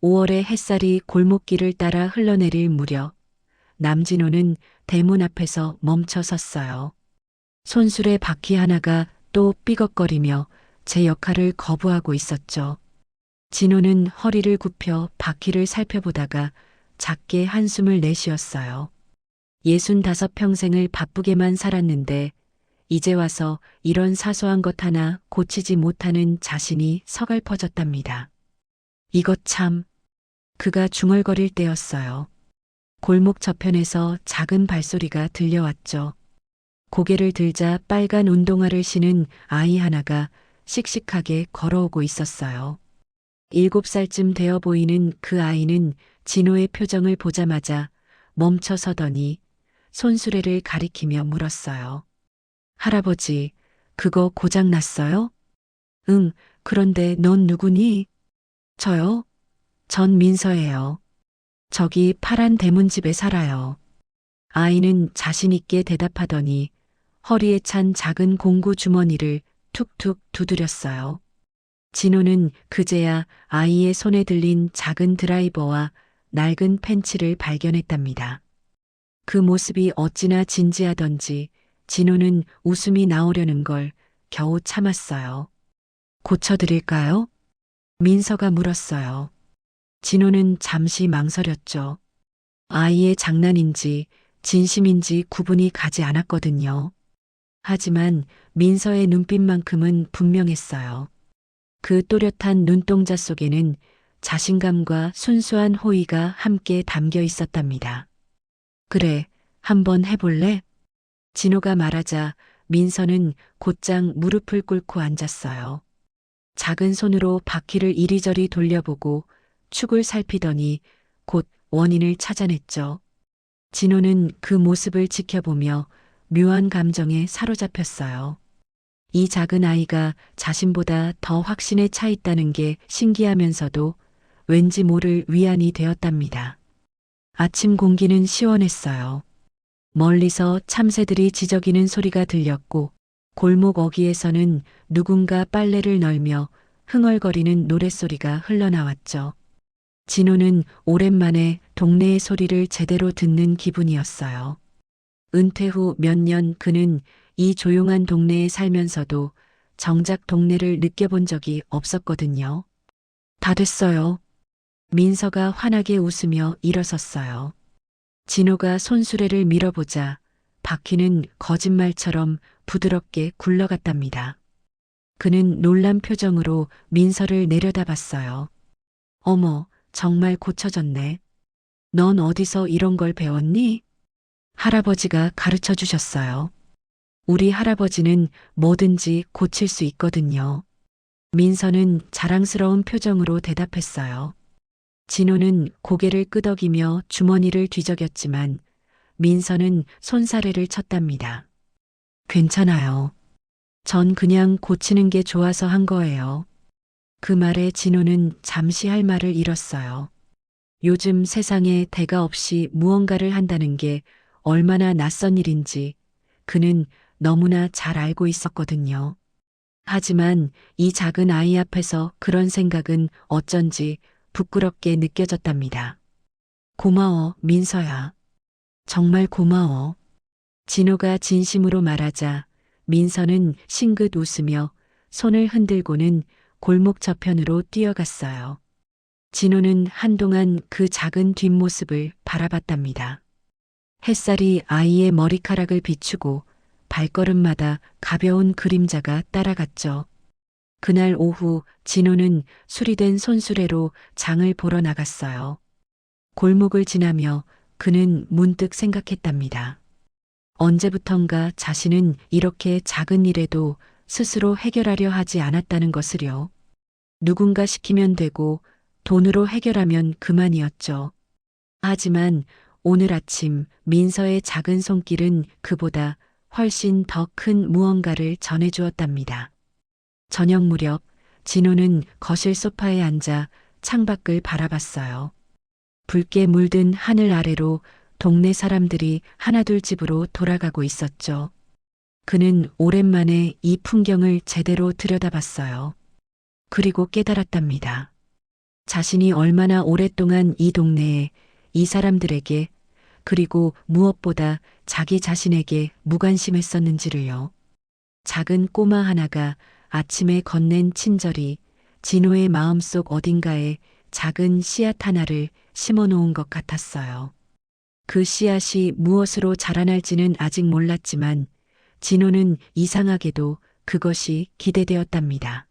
5월의 햇살이 골목길을 따라 흘러내릴 무렵 남진호는 대문 앞에서 멈춰 섰어요. 손수레 바퀴 하나가 또 삐걱거리며 제 역할을 거부하고 있었죠. 진호는 허리를 굽혀 바퀴를 살펴보다가 작게 한숨을 내쉬었어요. 65평생을 바쁘게만 살았는데 이제 와서 이런 사소한 것 하나 고치지 못하는 자신이 서글퍼졌답니다. 이것 참, 그가 중얼거릴 때였어요. 골목 저편에서 작은 발소리가 들려왔죠. 고개를 들자 빨간 운동화를 신은 아이 하나가 씩씩하게 걸어오고 있었어요. 7살쯤 되어 보이는 그 아이는 진호의 표정을 보자마자 멈춰 서더니 손수레를 가리키며 물었어요. 할아버지, 그거 고장 났어요? 응, 그런데 넌 누구니? 저요? 전 민서예요. 저기 파란 대문집에 살아요. 아이는 자신있게 대답하더니 허리에 찬 작은 공구 주머니를 툭툭 두드렸어요. 진호는 그제야 아이의 손에 들린 작은 드라이버와 낡은 펜치를 발견했답니다. 그 모습이 어찌나 진지하던지 진호는 웃음이 나오려는 걸 겨우 참았어요. 고쳐드릴까요? 민서가 물었어요. 진호는 잠시 망설였죠. 아이의 장난인지 진심인지 구분이 가지 않았거든요. 하지만 민서의 눈빛만큼은 분명했어요. 그 또렷한 눈동자 속에는 자신감과 순수한 호의가 함께 담겨 있었답니다. 그래, 한번 해볼래? 진호가 말하자 민서는 곧장 무릎을 꿇고 앉았어요. 작은 손으로 바퀴를 이리저리 돌려보고 축을 살피더니 곧 원인을 찾아냈죠. 진호는 그 모습을 지켜보며 묘한 감정에 사로잡혔어요. 이 작은 아이가 자신보다 더 확신에 차 있다는 게 신기하면서도 왠지 모를 위안이 되었답니다. 아침 공기는 시원했어요. 멀리서 참새들이 지저귀는 소리가 들렸고 골목 어귀에서는 누군가 빨래를 널며 흥얼거리는 노랫소리가 흘러나왔죠. 진호는 오랜만에 동네의 소리를 제대로 듣는 기분이었어요. 은퇴 후 몇 년 그는 이 조용한 동네에 살면서도 정작 동네를 느껴본 적이 없었거든요. 다 됐어요. 민서가 환하게 웃으며 일어섰어요. 진호가 손수레를 밀어보자 바퀴는 거짓말처럼 부드럽게 굴러갔답니다. 그는 놀란 표정으로 민서를 내려다봤어요. 어머, 정말 고쳐졌네. 넌 어디서 이런 걸 배웠니? 할아버지가 가르쳐 주셨어요. 우리 할아버지는 뭐든지 고칠 수 있거든요. 민서는 자랑스러운 표정으로 대답했어요. 진호는 고개를 끄덕이며 주머니를 뒤적였지만 민서는 손사래를 쳤답니다. 괜찮아요. 전 그냥 고치는 게 좋아서 한 거예요. 그 말에 진호는 잠시 할 말을 잃었어요. 요즘 세상에 대가 없이 무언가를 한다는 게 얼마나 낯선 일인지 그는 너무나 잘 알고 있었거든요. 하지만 이 작은 아이 앞에서 그런 생각은 어쩐지 부끄럽게 느껴졌답니다. 고마워, 민서야. 정말 고마워. 진호가 진심으로 말하자 민서는 싱긋 웃으며 손을 흔들고는 골목 저편으로 뛰어갔어요. 진호는 한동안 그 작은 뒷모습을 바라봤답니다. 햇살이 아이의 머리카락을 비추고 발걸음마다 가벼운 그림자가 따라갔죠. 그날 오후 진호는 수리된 손수레로 장을 보러 나갔어요. 골목을 지나며 그는 문득 생각했답니다. 언제부턴가 자신은 이렇게 작은 일에도 스스로 해결하려 하지 않았다는 것을요. 누군가 시키면 되고 돈으로 해결하면 그만이었죠. 하지만 오늘 아침 민서의 작은 손길은 그보다 훨씬 더 큰 무언가를 전해주었답니다. 저녁 무렵 진호는 거실 소파에 앉아 창밖을 바라봤어요. 붉게 물든 하늘 아래로 동네 사람들이 하나둘 집으로 돌아가고 있었죠. 그는 오랜만에 이 풍경을 제대로 들여다봤어요. 그리고 깨달았답니다. 자신이 얼마나 오랫동안 이 동네에, 이 사람들에게, 그리고 무엇보다 자기 자신에게 무관심했었는지를요. 작은 꼬마 하나가 아침에 건넨 친절이 진호의 마음속 어딘가에 작은 씨앗 하나를 심어 놓은 것 같았어요. 그 씨앗이 무엇으로 자라날지는 아직 몰랐지만 진호는 이상하게도 그것이 기대되었답니다.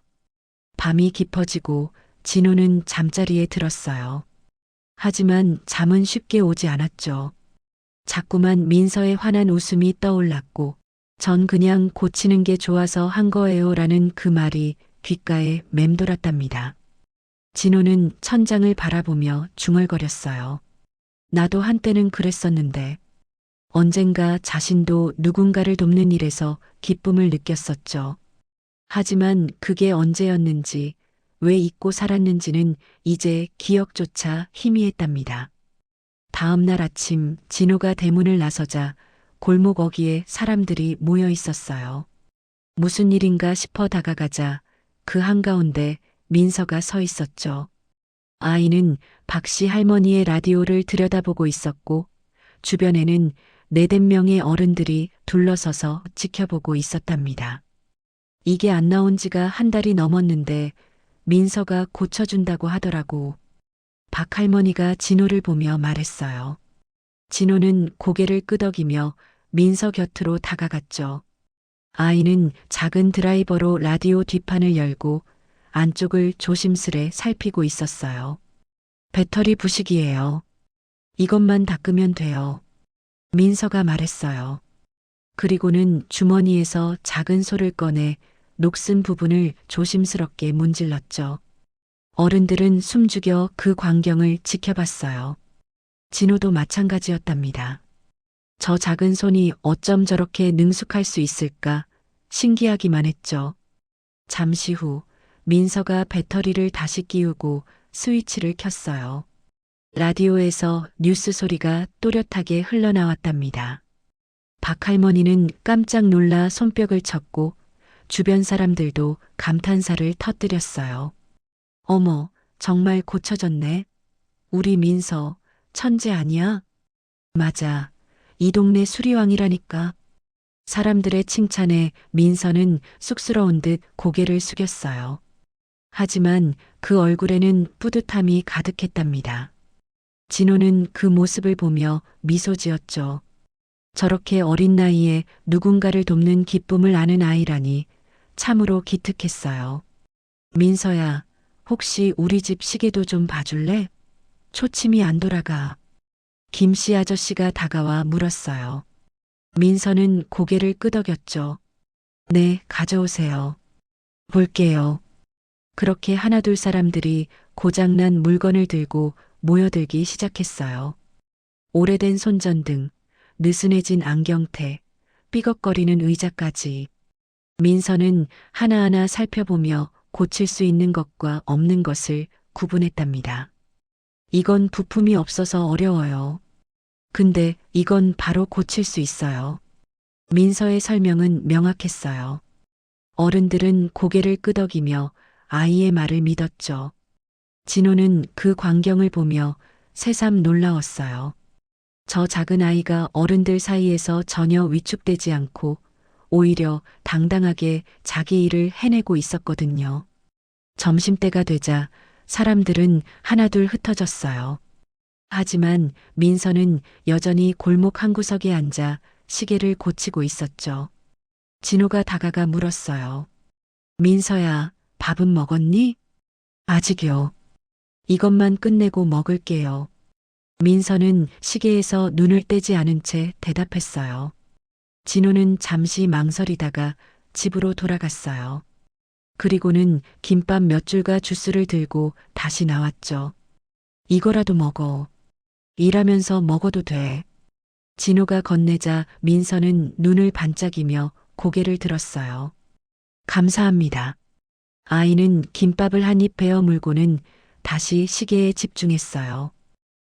밤이 깊어지고 진호는 잠자리에 들었어요. 하지만 잠은 쉽게 오지 않았죠. 자꾸만 민서의 환한 웃음이 떠올랐고 전 그냥 고치는 게 좋아서 한 거예요라는 그 말이 귓가에 맴돌았답니다. 진호는 천장을 바라보며 중얼거렸어요. 나도 한때는 그랬었는데 언젠가 자신도 누군가를 돕는 일에서 기쁨을 느꼈었죠. 하지만 그게 언제였는지 왜 잊고 살았는지는 이제 기억조차 희미했답니다. 다음 날 아침 진호가 대문을 나서자 골목 어귀에 사람들이 모여 있었어요. 무슨 일인가 싶어 다가가자 그 한가운데 민서가 서 있었죠. 아이는 박씨 할머니의 라디오를 들여다보고 있었고 주변에는 네댓 명의 어른들이 둘러서서 지켜보고 있었답니다. 이게 안 나온 지가 한 달이 넘었는데 민서가 고쳐준다고 하더라고. 박 할머니가 진호를 보며 말했어요. 진호는 고개를 끄덕이며 민서 곁으로 다가갔죠. 아이는 작은 드라이버로 라디오 뒷판을 열고 안쪽을 조심스레 살피고 있었어요. 배터리 부식이에요. 이것만 닦으면 돼요. 민서가 말했어요. 그리고는 주머니에서 작은 소를 꺼내 녹슨 부분을 조심스럽게 문질렀죠. 어른들은 숨죽여 그 광경을 지켜봤어요. 진호도 마찬가지였답니다. 저 작은 손이 어쩜 저렇게 능숙할 수 있을까 신기하기만 했죠. 잠시 후 민서가 배터리를 다시 끼우고 스위치를 켰어요. 라디오에서 뉴스 소리가 또렷하게 흘러나왔답니다. 박 할머니는 깜짝 놀라 손뼉을 쳤고 주변 사람들도 감탄사를 터뜨렸어요. 어머, 정말 고쳐졌네. 우리 민서, 천재 아니야? 맞아. 이 동네 수리왕이라니까. 사람들의 칭찬에 민서는 쑥스러운 듯 고개를 숙였어요. 하지만 그 얼굴에는 뿌듯함이 가득했답니다. 진호는 그 모습을 보며 미소 지었죠. 저렇게 어린 나이에 누군가를 돕는 기쁨을 아는 아이라니 참으로 기특했어요. 민서야, 혹시 우리 집 시계도 좀 봐줄래? 초침이 안 돌아가. 김씨 아저씨가 다가와 물었어요. 민서는 고개를 끄덕였죠. 네, 가져오세요. 볼게요. 그렇게 하나둘 사람들이 고장난 물건을 들고 모여들기 시작했어요. 오래된 손전등, 느슨해진 안경테, 삐걱거리는 의자까지. 민서는 하나하나 살펴보며 고칠 수 있는 것과 없는 것을 구분했답니다. 이건 부품이 없어서 어려워요. 근데 이건 바로 고칠 수 있어요. 민서의 설명은 명확했어요. 어른들은 고개를 끄덕이며 아이의 말을 믿었죠. 진호는 그 광경을 보며 새삼 놀라웠어요. 저 작은 아이가 어른들 사이에서 전혀 위축되지 않고 오히려 당당하게 자기 일을 해내고 있었거든요. 점심때가 되자 사람들은 하나둘 흩어졌어요. 하지만 민서는 여전히 골목 한 구석에 앉아 시계를 고치고 있었죠. 진호가 다가가 물었어요. 민서야, 밥은 먹었니? 아직요. 이것만 끝내고 먹을게요. 민서는 시계에서 눈을 떼지 않은 채 대답했어요. 진호는 잠시 망설이다가 집으로 돌아갔어요. 그리고는 김밥 몇 줄과 주스를 들고 다시 나왔죠. 이거라도 먹어. 일하면서 먹어도 돼. 진호가 건네자 민서는 눈을 반짝이며 고개를 들었어요. 감사합니다. 아이는 김밥을 한 입 베어 물고는 다시 시계에 집중했어요.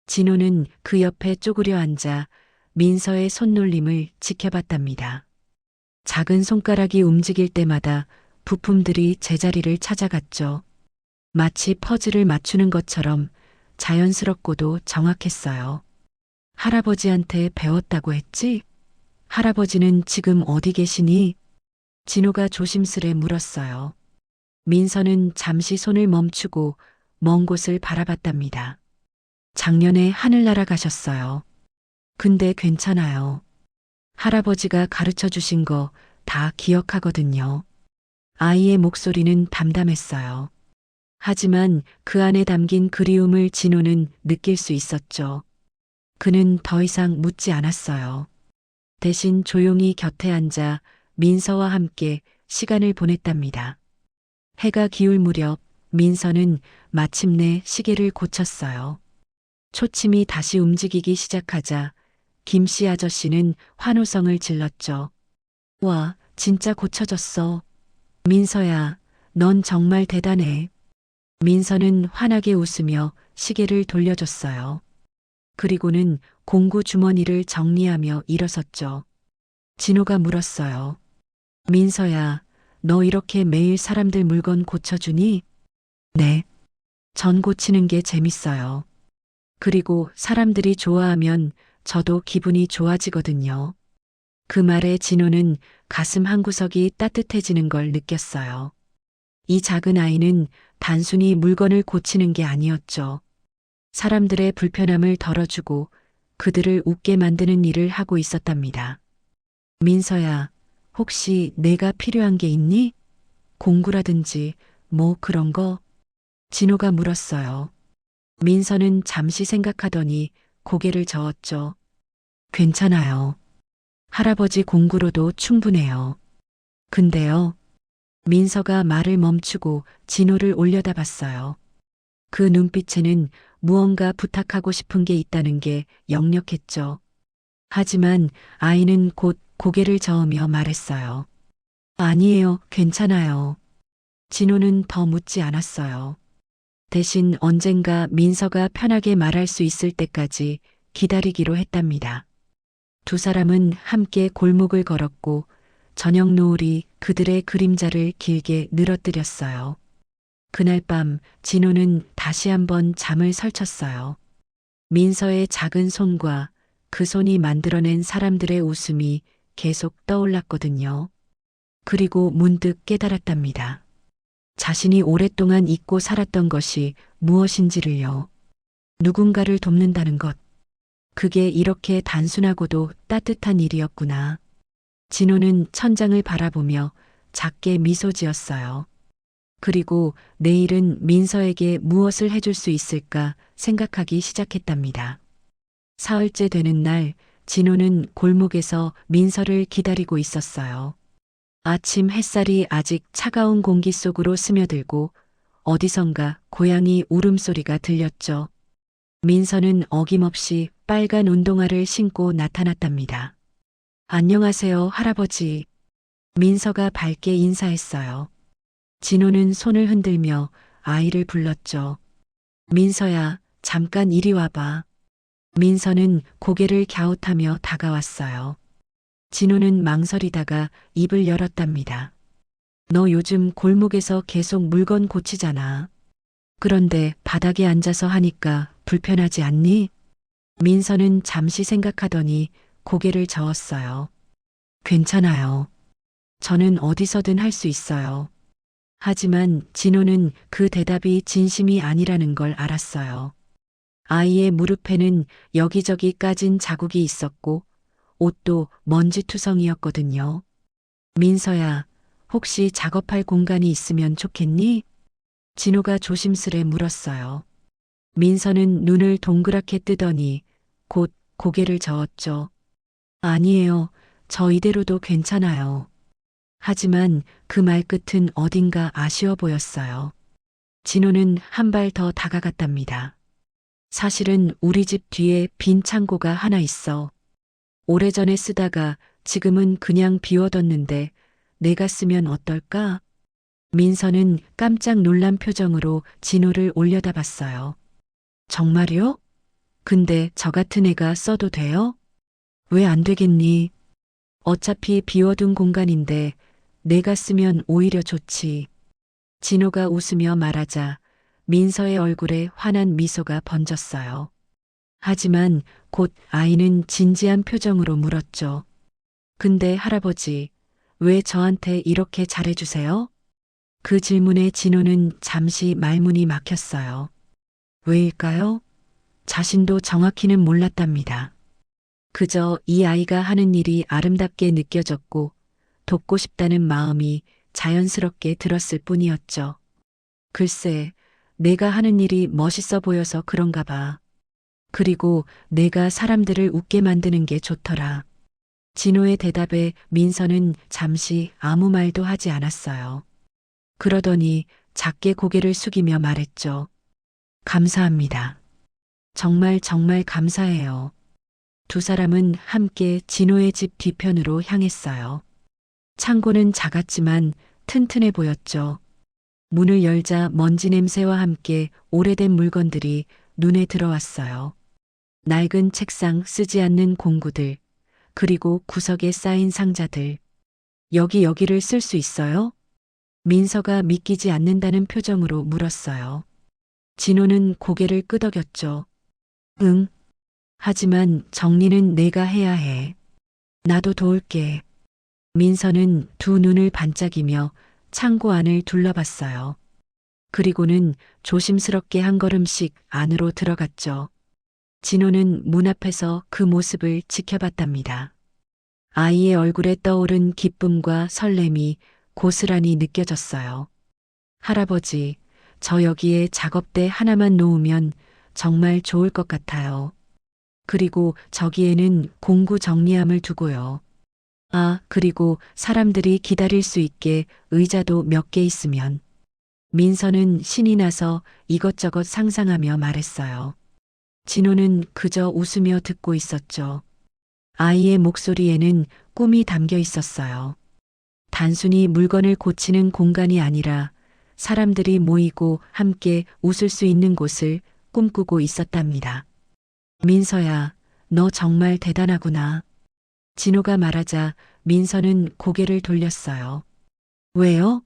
진호는 그 옆에 쪼그려 앉아 민서의 손놀림을 지켜봤답니다. 작은 손가락이 움직일 때마다 부품들이 제자리를 찾아갔죠. 마치 퍼즐을 맞추는 것처럼 자연스럽고도 정확했어요. 할아버지한테 배웠다고 했지? 할아버지는 지금 어디 계시니? 진호가 조심스레 물었어요. 민서는 잠시 손을 멈추고 먼 곳을 바라봤답니다. 작년에 하늘나라 가셨어요. 근데 괜찮아요. 할아버지가 가르쳐 주신 거 다 기억하거든요. 아이의 목소리는 담담했어요. 하지만 그 안에 담긴 그리움을 진호는 느낄 수 있었죠. 그는 더 이상 묻지 않았어요. 대신 조용히 곁에 앉아 민서와 함께 시간을 보냈답니다. 해가 기울 무렵 민서는 마침내 시계를 고쳤어요. 초침이 다시 움직이기 시작하자 김씨 아저씨는 환호성을 질렀죠. 와, 진짜 고쳐졌어. 민서야, 넌 정말 대단해. 민서는 환하게 웃으며 시계를 돌려줬어요. 그리고는 공구 주머니를 정리하며 일어섰죠. 진호가 물었어요. 민서야, 너 이렇게 매일 사람들 물건 고쳐주니? 네. 전 고치는 게 재밌어요. 그리고 사람들이 좋아하면 저도 기분이 좋아지거든요. 그 말에 진호는 가슴 한구석이 따뜻해지는 걸 느꼈어요. 이 작은 아이는 단순히 물건을 고치는 게 아니었죠. 사람들의 불편함을 덜어주고 그들을 웃게 만드는 일을 하고 있었답니다. 민서야, 혹시 내가 필요한 게 있니? 공구라든지 뭐 그런 거? 진호가 물었어요. 민서는 잠시 생각하더니 고개를 저었죠. 괜찮아요. 할아버지 공구로도 충분해요. 근데요. 민서가 말을 멈추고 진호를 올려다봤어요. 그 눈빛에는 무언가 부탁하고 싶은 게 있다는 게 역력했죠. 하지만 아이는 곧 고개를 저으며 말했어요. 아니에요, 괜찮아요. 진호는 더 묻지 않았어요. 대신 언젠가 민서가 편하게 말할 수 있을 때까지 기다리기로 했답니다. 두 사람은 함께 골목을 걸었고 저녁 노을이 그들의 그림자를 길게 늘어뜨렸어요. 그날 밤 진호는 다시 한번 잠을 설쳤어요. 민서의 작은 손과 그 손이 만들어낸 사람들의 웃음이 계속 떠올랐거든요. 그리고 문득 깨달았답니다. 자신이 오랫동안 잊고 살았던 것이 무엇인지를요. 누군가를 돕는다는 것. 그게 이렇게 단순하고도 따뜻한 일이었구나. 진호는 천장을 바라보며 작게 미소 지었어요. 그리고 내일은 민서에게 무엇을 해줄 수 있을까 생각하기 시작했답니다. 사흘째 되는 날, 진호는 골목에서 민서를 기다리고 있었어요. 아침 햇살이 아직 차가운 공기 속으로 스며들고 어디선가 고양이 울음소리가 들렸죠. 민서는 어김없이 빨간 운동화를 신고 나타났답니다. 안녕하세요, 할아버지. 민서가 밝게 인사했어요. 진호는 손을 흔들며 아이를 불렀죠. 민서야, 잠깐 이리 와봐. 민서는 고개를 갸웃하며 다가왔어요. 진호는 망설이다가 입을 열었답니다. 너 요즘 골목에서 계속 물건 고치잖아. 그런데 바닥에 앉아서 하니까 불편하지 않니? 민서는 잠시 생각하더니 고개를 저었어요. 괜찮아요. 저는 어디서든 할 수 있어요. 하지만 진호는 그 대답이 진심이 아니라는 걸 알았어요. 아이의 무릎에는 여기저기 까진 자국이 있었고 옷도 먼지투성이었거든요. 민서야, 혹시 작업할 공간이 있으면 좋겠니? 진호가 조심스레 물었어요. 민서는 눈을 동그랗게 뜨더니 곧 고개를 저었죠. 아니에요. 저 이대로도 괜찮아요. 하지만 그 말끝은 어딘가 아쉬워 보였어요. 진호는 한 발 더 다가갔답니다. 사실은 우리 집 뒤에 빈 창고가 하나 있어. 오래전에 쓰다가 지금은 그냥 비워뒀는데 내가 쓰면 어떨까? 민서는 깜짝 놀란 표정으로 진호를 올려다봤어요. 정말요? 근데 저 같은 애가 써도 돼요? 왜 안 되겠니? 어차피 비워둔 공간인데 내가 쓰면 오히려 좋지. 진호가 웃으며 말하자 민서의 얼굴에 환한 미소가 번졌어요. 하지만 곧 아이는 진지한 표정으로 물었죠. 근데 할아버지, 왜 저한테 이렇게 잘해주세요? 그 질문에 진호는 잠시 말문이 막혔어요. 왜일까요? 자신도 정확히는 몰랐답니다. 그저 이 아이가 하는 일이 아름답게 느껴졌고 돕고 싶다는 마음이 자연스럽게 들었을 뿐이었죠. 글쎄, 내가 하는 일이 멋있어 보여서 그런가 봐. 그리고 내가 사람들을 웃게 만드는 게 좋더라. 진호의 대답에 민서는 잠시 아무 말도 하지 않았어요. 그러더니 작게 고개를 숙이며 말했죠. 감사합니다. 정말 정말 감사해요. 두 사람은 함께 진호의 집 뒤편으로 향했어요. 창고는 작았지만 튼튼해 보였죠. 문을 열자 먼지 냄새와 함께 오래된 물건들이 눈에 들어왔어요. 낡은 책상, 쓰지 않는 공구들, 그리고 구석에 쌓인 상자들. 여기를 쓸 수 있어요? 민서가 믿기지 않는다는 표정으로 물었어요. 진호는 고개를 끄덕였죠. 응. 하지만 정리는 내가 해야 해. 나도 도울게. 민서는 두 눈을 반짝이며 창고 안을 둘러봤어요. 그리고는 조심스럽게 한 걸음씩 안으로 들어갔죠. 진호는 문 앞에서 그 모습을 지켜봤답니다. 아이의 얼굴에 떠오른 기쁨과 설렘이 고스란히 느껴졌어요. 할아버지, 저 여기에 작업대 하나만 놓으면 정말 좋을 것 같아요. 그리고 저기에는 공구 정리함을 두고요. 아, 그리고 사람들이 기다릴 수 있게 의자도 몇 개 있으면. 민서는 신이 나서 이것저것 상상하며 말했어요. 진호는 그저 웃으며 듣고 있었죠. 아이의 목소리에는 꿈이 담겨 있었어요. 단순히 물건을 고치는 공간이 아니라 사람들이 모이고 함께 웃을 수 있는 곳을 꿈꾸고 있었답니다. 민서야, 너 정말 대단하구나. 진호가 말하자 민서는 고개를 돌렸어요. 왜요?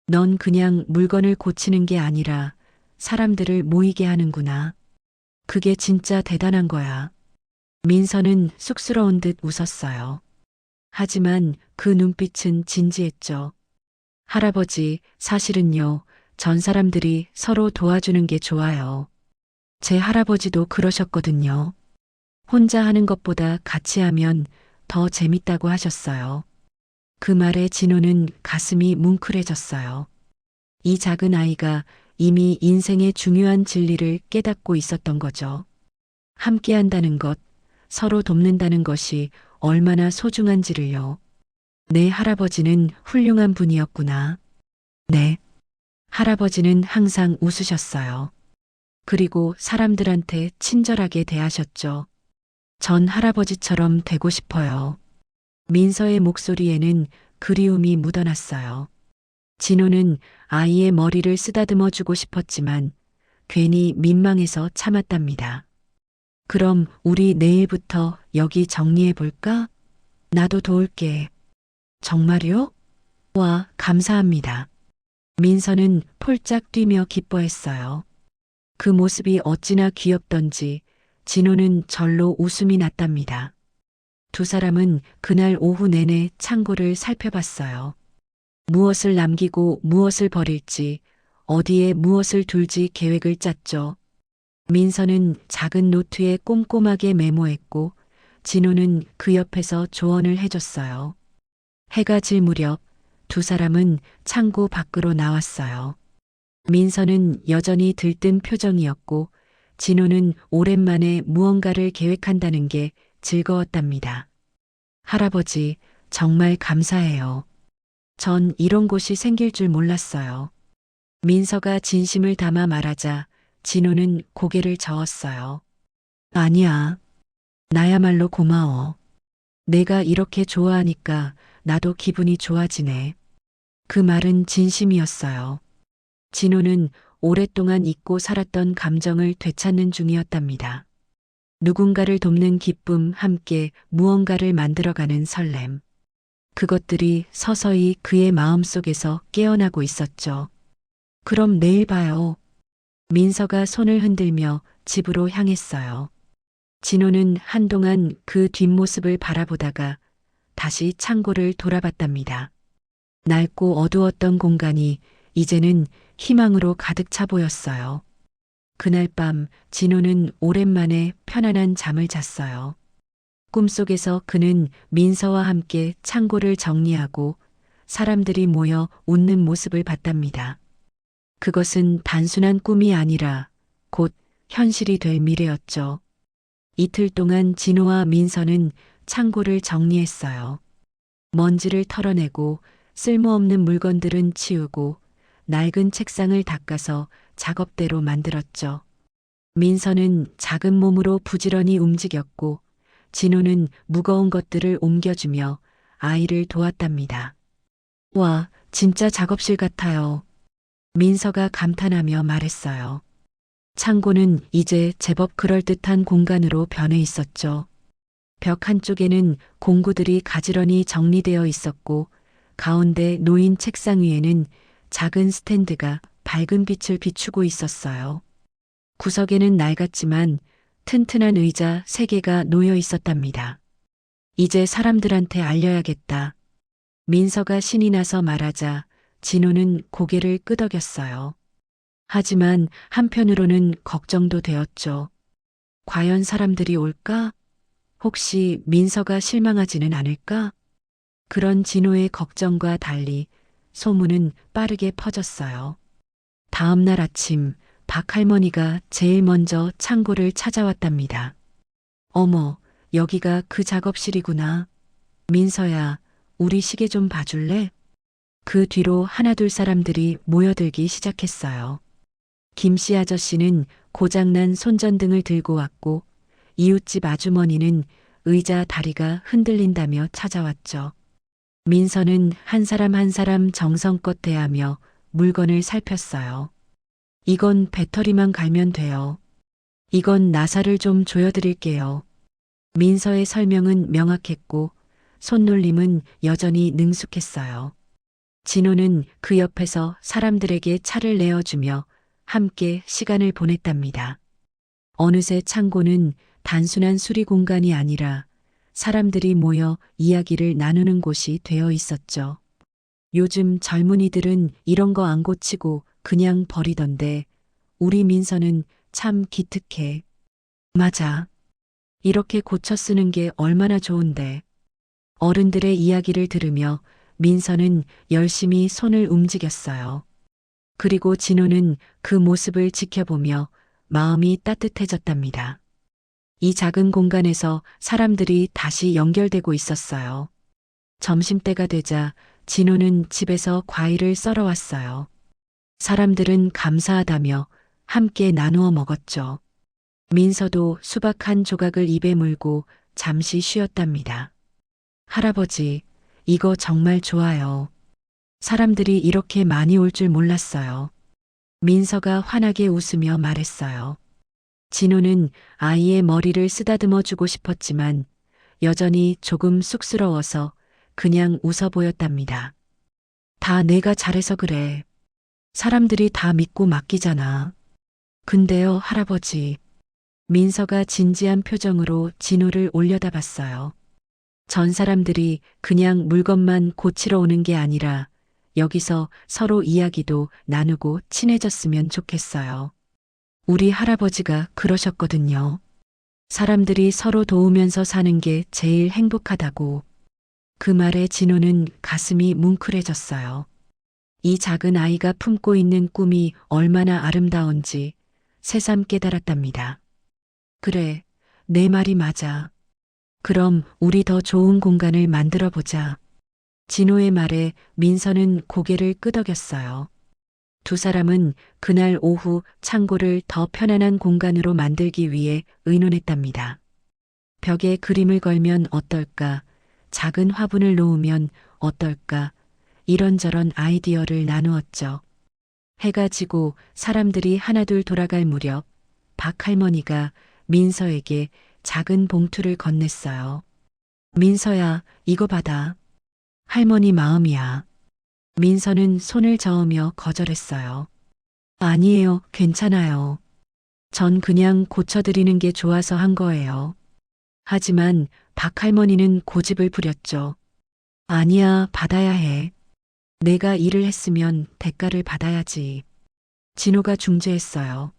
넌 그냥 물건을 고치는 게 아니라 사람들을 모이게 하는구나. 그게 진짜 대단한 거야. 민서는 쑥스러운 듯 웃었어요. 하지만 그 눈빛은 진지했죠. 할아버지, 사실은요, 전 사람들이 서로 도와주는 게 좋아요. 제 할아버지도 그러셨거든요. 혼자 하는 것보다 같이 하면 더 재밌다고 하셨어요. 그 말에 진호는 가슴이 뭉클해졌어요. 이 작은 아이가 이미 인생의 중요한 진리를 깨닫고 있었던 거죠. 함께 한다는 것, 서로 돕는다는 것이 얼마나 소중한지를요. 내 할아버지는 훌륭한 분이었구나. 네. 할아버지는 항상 웃으셨어요. 그리고 사람들한테 친절하게 대하셨죠. 전 할아버지처럼 되고 싶어요. 민서의 목소리에는 그리움이 묻어났어요. 진호는 아이의 머리를 쓰다듬어 주고 싶었지만 괜히 민망해서 참았답니다. 그럼 우리 내일부터 여기 정리해 볼까? 나도 도울게. 정말요? 와, 감사합니다. 민서는 폴짝 뛰며 기뻐했어요. 그 모습이 어찌나 귀엽던지 진호는 절로 웃음이 났답니다. 두 사람은 그날 오후 내내 창고를 살펴봤어요. 무엇을 남기고 무엇을 버릴지, 어디에 무엇을 둘지 계획을 짰죠. 민서는 작은 노트에 꼼꼼하게 메모했고, 진호는 그 옆에서 조언을 해줬어요. 해가 질 무렵 두 사람은 창고 밖으로 나왔어요. 민서는 여전히 들뜬 표정이었고, 진호는 오랜만에 무언가를 계획한다는 게 즐거웠답니다. 할아버지, 정말 감사해요. 전 이런 곳이 생길 줄 몰랐어요. 민서가 진심을 담아 말하자 진호는 고개를 저었어요. 아니야. 나야말로 고마워. 내가 이렇게 좋아하니까 나도 기분이 좋아지네. 그 말은 진심이었어요. 진호는 오랫동안 잊고 살았던 감정을 되찾는 중이었답니다. 누군가를 돕는 기쁨, 함께 무언가를 만들어가는 설렘. 그것들이 서서히 그의 마음속에서 깨어나고 있었죠. 그럼 내일 봐요. 민서가 손을 흔들며 집으로 향했어요. 진호는 한동안 그 뒷모습을 바라보다가 다시 창고를 돌아봤답니다. 낡고 어두웠던 공간이 이제는 희망으로 가득 차 보였어요. 그날 밤 진호는 오랜만에 편안한 잠을 잤어요. 꿈속에서 그는 민서와 함께 창고를 정리하고 사람들이 모여 웃는 모습을 봤답니다. 그것은 단순한 꿈이 아니라 곧 현실이 될 미래였죠. 이틀 동안 진호와 민서는 창고를 정리했어요. 먼지를 털어내고 쓸모없는 물건들은 치우고 낡은 책상을 닦아서 작업대로 만들었죠. 민서는 작은 몸으로 부지런히 움직였고 진호는 무거운 것들을 옮겨주며 아이를 도왔답니다. 와, 진짜 작업실 같아요. 민서가 감탄하며 말했어요. 창고는 이제 제법 그럴듯한 공간으로 변해 있었죠. 벽 한쪽에는 공구들이 가지런히 정리되어 있었고 가운데 놓인 책상 위에는 작은 스탠드가 밝은 빛을 비추고 있었어요. 구석에는 낡았지만 튼튼한 의자 3개가 놓여 있었답니다. 이제 사람들한테 알려야겠다. 민서가 신이 나서 말하자 진호는 고개를 끄덕였어요. 하지만 한편으로는 걱정도 되었죠. 과연 사람들이 올까? 혹시 민서가 실망하지는 않을까? 그런 진호의 걱정과 달리 소문은 빠르게 퍼졌어요. 다음 날 아침 박 할머니가 제일 먼저 창고를 찾아왔답니다. 어머, 여기가 그 작업실이구나. 민서야, 우리 시계 좀 봐줄래? 그 뒤로 하나둘 사람들이 모여들기 시작했어요. 김씨 아저씨는 고장난 손전등을 들고 왔고 이웃집 아주머니는 의자 다리가 흔들린다며 찾아왔죠. 민서는 한 사람 한 사람 정성껏 대하며 물건을 살폈어요. 이건 배터리만 갈면 돼요. 이건 나사를 좀 조여드릴게요. 민서의 설명은 명확했고 손놀림은 여전히 능숙했어요. 진호는 그 옆에서 사람들에게 차를 내어주며 함께 시간을 보냈답니다. 어느새 창고는 단순한 수리 공간이 아니라 사람들이 모여 이야기를 나누는 곳이 되어 있었죠. 요즘 젊은이들은 이런 거 안 고치고 그냥 버리던데 우리 민서는 참 기특해. 맞아. 이렇게 고쳐 쓰는 게 얼마나 좋은데. 어른들의 이야기를 들으며 민서는 열심히 손을 움직였어요. 그리고 진호는 그 모습을 지켜보며 마음이 따뜻해졌답니다. 이 작은 공간에서 사람들이 다시 연결되고 있었어요. 점심때가 되자 진호는 집에서 과일을 썰어 왔어요. 사람들은 감사하다며 함께 나누어 먹었죠. 민서도 수박 한 조각을 입에 물고 잠시 쉬었답니다. 할아버지, 이거 정말 좋아요. 사람들이 이렇게 많이 올 줄 몰랐어요. 민서가 환하게 웃으며 말했어요. 진호는 아이의 머리를 쓰다듬어 주고 싶었지만 여전히 조금 쑥스러워서 그냥 웃어 보였답니다. 다 내가 잘해서 그래. 사람들이 다 믿고 맡기잖아. 근데요, 할아버지. 민서가 진지한 표정으로 진호를 올려다봤어요. 전 사람들이 그냥 물건만 고치러 오는 게 아니라 여기서 서로 이야기도 나누고 친해졌으면 좋겠어요. 우리 할아버지가 그러셨거든요. 사람들이 서로 도우면서 사는 게 제일 행복하다고. 그 말에 진호는 가슴이 뭉클해졌어요. 이 작은 아이가 품고 있는 꿈이 얼마나 아름다운지 새삼 깨달았답니다. 그래, 내 말이 맞아. 그럼 우리 더 좋은 공간을 만들어 보자. 진호의 말에 민서는 고개를 끄덕였어요. 두 사람은 그날 오후 창고를 더 편안한 공간으로 만들기 위해 의논했답니다. 벽에 그림을 걸면 어떨까? 작은 화분을 놓으면 어떨까? 이런저런 아이디어를 나누었죠. 해가 지고 사람들이 하나둘 돌아갈 무렵 박 할머니가 민서에게 작은 봉투를 건넸어요. 민서야, 이거 받아. 할머니 마음이야. 민서는 손을 저으며 거절했어요. 아니에요. 괜찮아요. 전 그냥 고쳐드리는 게 좋아서 한 거예요. 하지만 박 할머니는 고집을 부렸죠. 아니야, 받아야 해. 내가 일을 했으면 대가를 받아야지. 진호가 중재했어요.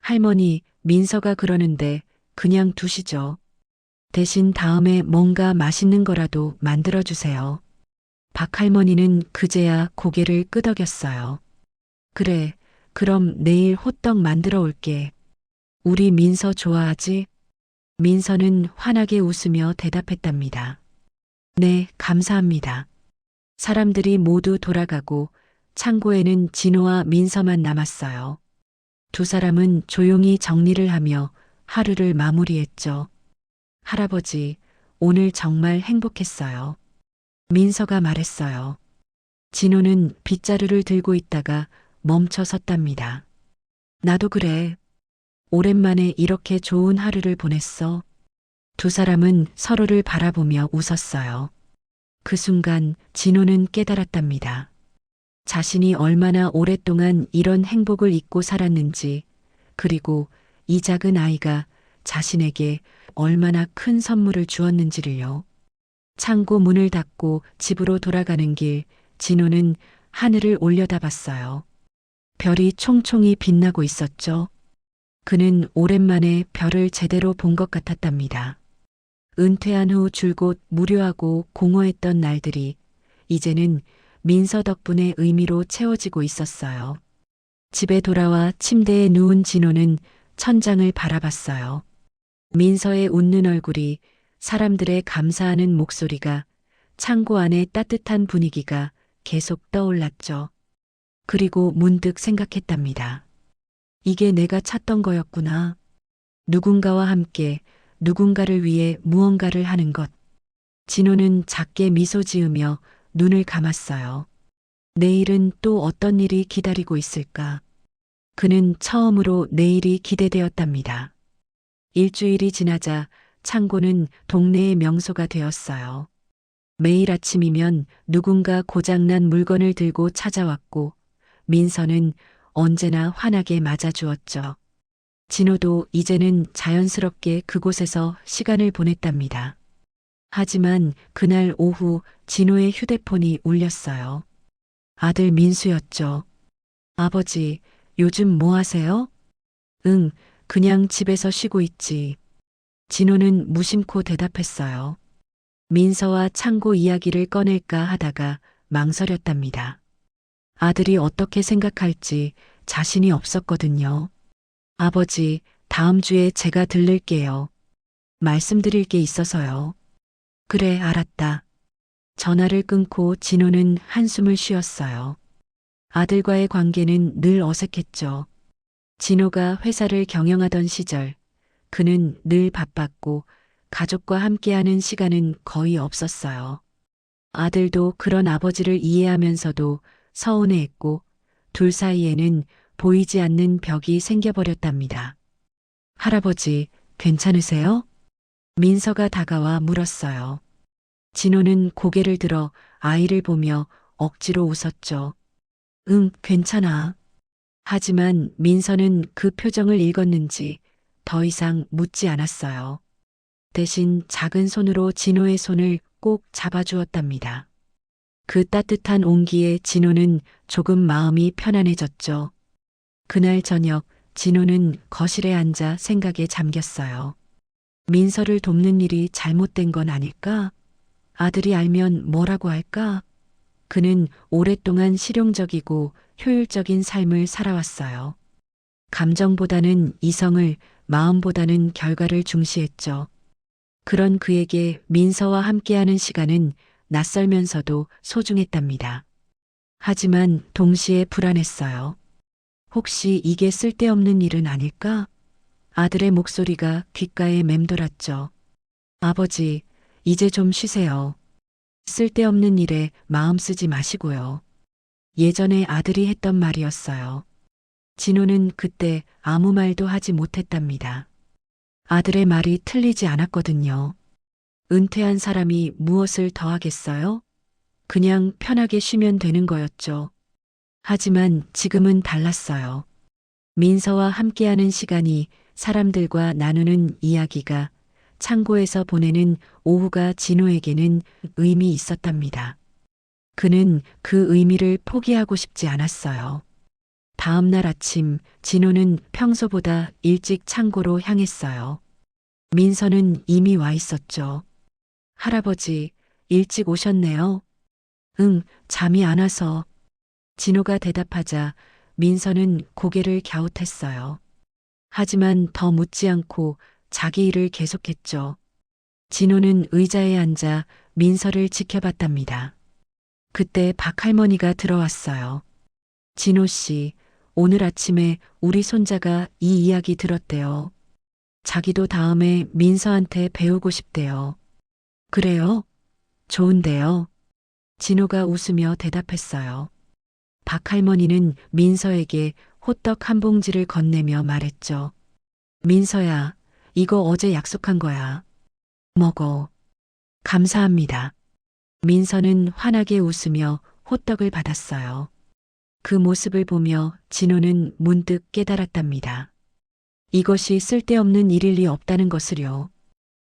할머니, 민서가 그러는데 그냥 두시죠. 대신 다음에 뭔가 맛있는 거라도 만들어주세요. 박 할머니는 그제야 고개를 끄덕였어요. 그래, 그럼 내일 호떡 만들어 올게. 우리 민서 좋아하지? 민서는 환하게 웃으며 대답했답니다. 네, 감사합니다. 사람들이 모두 돌아가고 창고에는 진호와 민서만 남았어요. 두 사람은 조용히 정리를 하며 하루를 마무리했죠. 할아버지, 오늘 정말 행복했어요. 민서가 말했어요. 진호는 빗자루를 들고 있다가 멈춰 섰답니다. 나도 그래. 오랜만에 이렇게 좋은 하루를 보냈어. 두 사람은 서로를 바라보며 웃었어요. 그 순간 진호는 깨달았답니다. 자신이 얼마나 오랫동안 이런 행복을 잊고 살았는지, 그리고 이 작은 아이가 자신에게 얼마나 큰 선물을 주었는지를요. 창고 문을 닫고 집으로 돌아가는 길, 진호는 하늘을 올려다봤어요. 별이 총총히 빛나고 있었죠. 그는 오랜만에 별을 제대로 본 것 같았답니다. 은퇴한 후 줄곧 무료하고 공허했던 날들이 이제는 민서 덕분에 의미로 채워지고 있었어요. 집에 돌아와 침대에 누운 진호는 천장을 바라봤어요. 민서의 웃는 얼굴이, 사람들의 감사하는 목소리가, 창고 안의 따뜻한 분위기가 계속 떠올랐죠. 그리고 문득 생각했답니다. 이게 내가 찾던 거였구나. 누군가와 함께 누군가를 위해 무언가를 하는 것. 진호는 작게 미소 지으며 눈을 감았어요. 내일은 또 어떤 일이 기다리고 있을까? 그는 처음으로 내일이 기대되었답니다. 일주일이 지나자 창고는 동네의 명소가 되었어요. 매일 아침이면 누군가 고장난 물건을 들고 찾아왔고 민서는 언제나 환하게 맞아주었죠. 진호도 이제는 자연스럽게 그곳에서 시간을 보냈답니다. 하지만 그날 오후 진호의 휴대폰이 울렸어요. 아들 민수였죠. 아버지, 요즘 뭐 하세요? 응, 그냥 집에서 쉬고 있지. 진호는 무심코 대답했어요. 민서와 창고 이야기를 꺼낼까 하다가 망설였답니다. 아들이 어떻게 생각할지 자신이 없었거든요. 아버지, 다음 주에 제가 들를게요. 말씀드릴 게 있어서요. 그래, 알았다. 전화를 끊고 진호는 한숨을 쉬었어요. 아들과의 관계는 늘 어색했죠. 진호가 회사를 경영하던 시절, 그는 늘 바빴고 가족과 함께하는 시간은 거의 없었어요. 아들도 그런 아버지를 이해하면서도 서운해했고 둘 사이에는 보이지 않는 벽이 생겨버렸답니다. 할아버지, 괜찮으세요? 민서가 다가와 물었어요. 진호는 고개를 들어 아이를 보며 억지로 웃었죠. 응, 괜찮아. 하지만 민서는 그 표정을 읽었는지 더 이상 묻지 않았어요. 대신 작은 손으로 진호의 손을 꼭 잡아주었답니다. 그 따뜻한 온기에 진호는 조금 마음이 편안해졌죠. 그날 저녁 진호는 거실에 앉아 생각에 잠겼어요. 민서를 돕는 일이 잘못된 건 아닐까? 아들이 알면 뭐라고 할까? 그는 오랫동안 실용적이고 효율적인 삶을 살아왔어요. 감정보다는 이성을, 마음보다는 결과를 중시했죠. 그런 그에게 민서와 함께하는 시간은 낯설면서도 소중했답니다. 하지만 동시에 불안했어요. 혹시 이게 쓸데없는 일은 아닐까? 아들의 목소리가 귓가에 맴돌았죠. 아버지, 이제 좀 쉬세요. 쓸데없는 일에 마음 쓰지 마시고요. 예전에 아들이 했던 말이었어요. 진호는 그때 아무 말도 하지 못했답니다. 아들의 말이 틀리지 않았거든요. 은퇴한 사람이 무엇을 더 하겠어요? 그냥 편하게 쉬면 되는 거였죠. 하지만 지금은 달랐어요. 민서와 함께하는 시간이, 사람들과 나누는 이야기가, 창고에서 보내는 오후가 진호에게는 의미 있었답니다. 그는 그 의미를 포기하고 싶지 않았어요. 다음 날 아침, 진호는 평소보다 일찍 창고로 향했어요. 민서는 이미 와 있었죠. 할아버지, 일찍 오셨네요. 응, 잠이 안 와서. 진호가 대답하자 민서는 고개를 갸웃했어요. 하지만 더 묻지 않고 자기 일을 계속했죠. 진호는 의자에 앉아 민서를 지켜봤답니다. 그때 박 할머니가 들어왔어요. 진호 씨, 오늘 아침에 우리 손자가 이 이야기 들었대요. 자기도 다음에 민서한테 배우고 싶대요. 그래요? 좋은데요. 진호가 웃으며 대답했어요. 박 할머니는 민서에게 호떡 한 봉지를 건네며 말했죠. 민서야, 이거 어제 약속한 거야. 먹어. 감사합니다. 민서는 환하게 웃으며 호떡을 받았어요. 그 모습을 보며 진호는 문득 깨달았답니다. 이것이 쓸데없는 일일 리 없다는 것을요.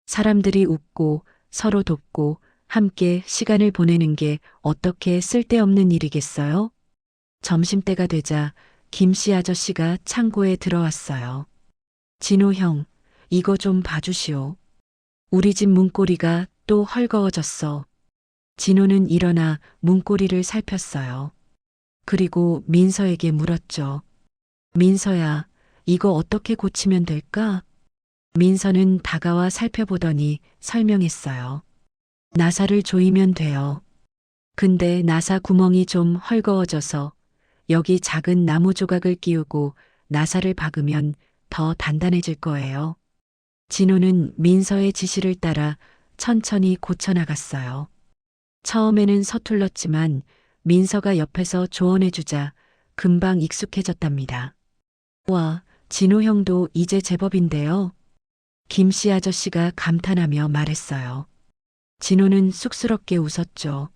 사람들이 웃고 서로 돕고 함께 시간을 보내는 게 어떻게 쓸데없는 일이겠어요? 점심때가 되자 김씨 아저씨가 창고에 들어왔어요. 진호 형, 이거 좀 봐주시오. 우리 집 문고리가 또 헐거워졌어. 진호는 일어나 문고리를 살폈어요. 그리고 민서에게 물었죠. 민서야, 이거 어떻게 고치면 될까? 민서는 다가와 살펴보더니 설명했어요. 나사를 조이면 돼요. 근데 나사 구멍이 좀 헐거워져서 여기 작은 나무 조각을 끼우고 나사를 박으면 더 단단해질 거예요. 진호는 민서의 지시를 따라 천천히 고쳐나갔어요. 처음에는 서툴렀지만 민서가 옆에서 조언해주자 금방 익숙해졌답니다. 와, 진호 형도 이제 제법인데요. 김씨 아저씨가 감탄하며 말했어요. 진호는 쑥스럽게 웃었죠.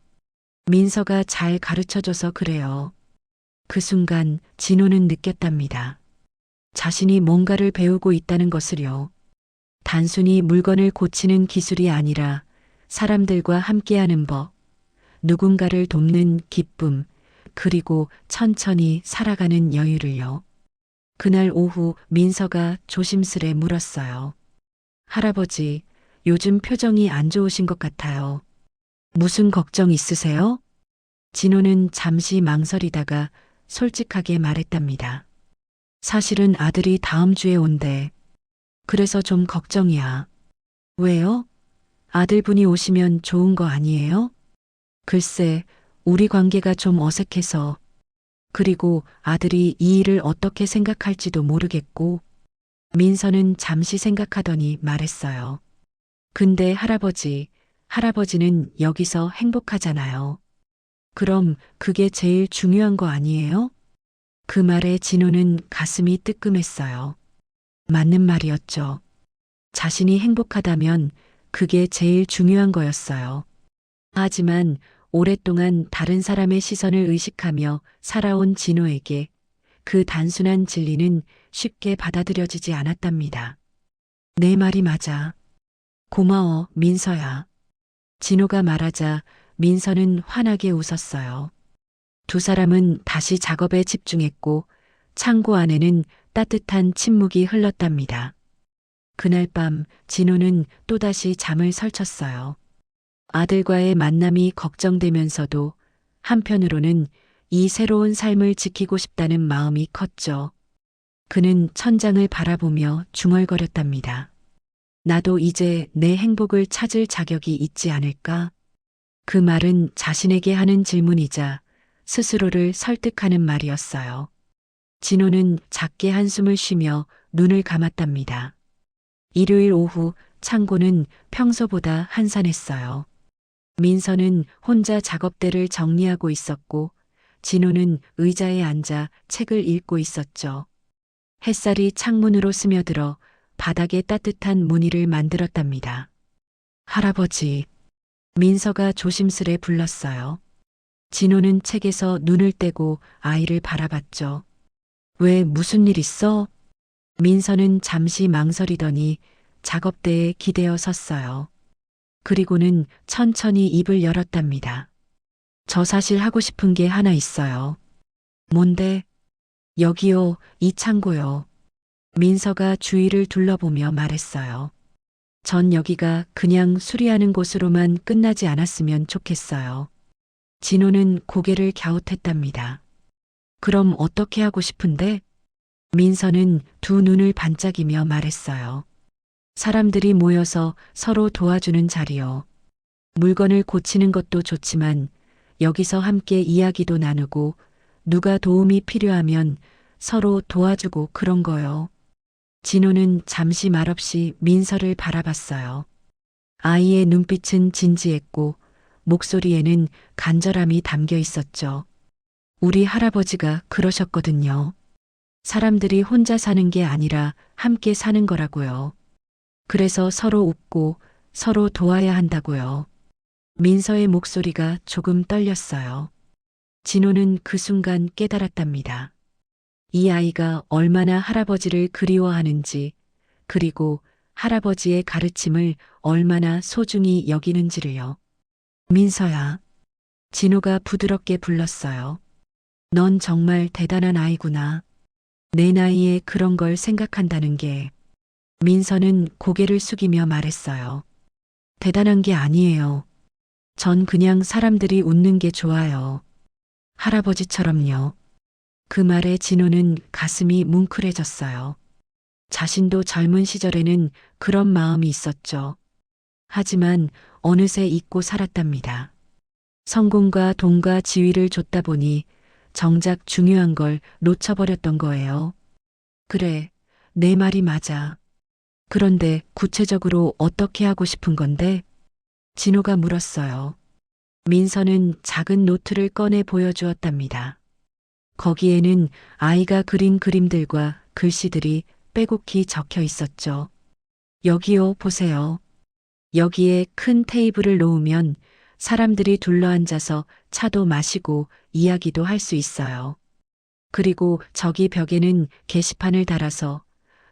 민서가 잘 가르쳐줘서 그래요. 그 순간 진호는 느꼈답니다. 자신이 뭔가를 배우고 있다는 것을요. 단순히 물건을 고치는 기술이 아니라 사람들과 함께하는 법, 누군가를 돕는 기쁨, 그리고 천천히 살아가는 여유를요. 그날 오후 민서가 조심스레 물었어요. 할아버지, 요즘 표정이 안 좋으신 것 같아요. 무슨 걱정 있으세요? 진호는 잠시 망설이다가 솔직하게 말했답니다. 사실은 아들이 다음 주에 온대. 그래서 좀 걱정이야. 왜요? 아들분이 오시면 좋은 거 아니에요? 글쎄, 우리 관계가 좀 어색해서. 그리고 아들이 이 일을 어떻게 생각할지도 모르겠고. 민서는 잠시 생각하더니 말했어요. 근데 할아버지는 여기서 행복하잖아요. 그럼 그게 제일 중요한 거 아니에요? 그 말에 진호는 가슴이 뜨끔했어요. 맞는 말이었죠. 자신이 행복하다면 그게 제일 중요한 거였어요. 하지만 오랫동안 다른 사람의 시선을 의식하며 살아온 진호에게 그 단순한 진리는 쉽게 받아들여지지 않았답니다. 내 말이 맞아. 고마워, 민서야. 진호가 말하자 민서는 환하게 웃었어요. 두 사람은 다시 작업에 집중했고 창고 안에는 따뜻한 침묵이 흘렀답니다. 그날 밤 진호는 또다시 잠을 설쳤어요. 아들과의 만남이 걱정되면서도 한편으로는 이 새로운 삶을 지키고 싶다는 마음이 컸죠. 그는 천장을 바라보며 중얼거렸답니다. 나도 이제 내 행복을 찾을 자격이 있지 않을까? 그 말은 자신에게 하는 질문이자 스스로를 설득하는 말이었어요. 진호는 작게 한숨을 쉬며 눈을 감았답니다. 일요일 오후 창고는 평소보다 한산했어요. 민서는 혼자 작업대를 정리하고 있었고 진호는 의자에 앉아 책을 읽고 있었죠. 햇살이 창문으로 스며들어 바닥에 따뜻한 무늬를 만들었답니다. 할아버지, 민서가 조심스레 불렀어요. 진호는 책에서 눈을 떼고 아이를 바라봤죠. 왜 무슨 일 있어? 민서는 잠시 망설이더니 작업대에 기대어 섰어요. 그리고는 천천히 입을 열었답니다. 저 사실 하고 싶은 게 하나 있어요. 뭔데? 여기요, 이 창고요. 민서가 주위를 둘러보며 말했어요. 전 여기가 그냥 수리하는 곳으로만 끝나지 않았으면 좋겠어요. 진호는 고개를 갸웃했답니다. 그럼 어떻게 하고 싶은데? 민서는 두 눈을 반짝이며 말했어요. 사람들이 모여서 서로 도와주는 자리요. 물건을 고치는 것도 좋지만 여기서 함께 이야기도 나누고 누가 도움이 필요하면 서로 도와주고 그런 거요. 진호는 잠시 말없이 민서를 바라봤어요. 아이의 눈빛은 진지했고 목소리에는 간절함이 담겨 있었죠. 우리 할아버지가 그러셨거든요. 사람들이 혼자 사는 게 아니라 함께 사는 거라고요. 그래서 서로 웃고 서로 도와야 한다고요. 민서의 목소리가 조금 떨렸어요. 진호는 그 순간 깨달았답니다. 이 아이가 얼마나 할아버지를 그리워하는지, 그리고 할아버지의 가르침을 얼마나 소중히 여기는지를요. 민서야. 진호가 부드럽게 불렀어요. 넌 정말 대단한 아이구나. 내 나이에 그런 걸 생각한다는 게. 민서는 고개를 숙이며 말했어요. 대단한 게 아니에요. 전 그냥 사람들이 웃는 게 좋아요. 할아버지처럼요. 그 말에 진호는 가슴이 뭉클해졌어요. 자신도 젊은 시절에는 그런 마음이 있었죠. 하지만 어느새 잊고 살았답니다. 성공과 돈과 지위를 줬다 보니 정작 중요한 걸 놓쳐버렸던 거예요. 그래, 내 말이 맞아. 그런데 구체적으로 어떻게 하고 싶은 건데? 진호가 물었어요. 민서는 작은 노트를 꺼내 보여주었답니다. 거기에는 아이가 그린 그림들과 글씨들이 빼곡히 적혀 있었죠. 여기요, 보세요. 여기에 큰 테이블을 놓으면 사람들이 둘러앉아서 차도 마시고 이야기도 할 수 있어요. 그리고 저기 벽에는 게시판을 달아서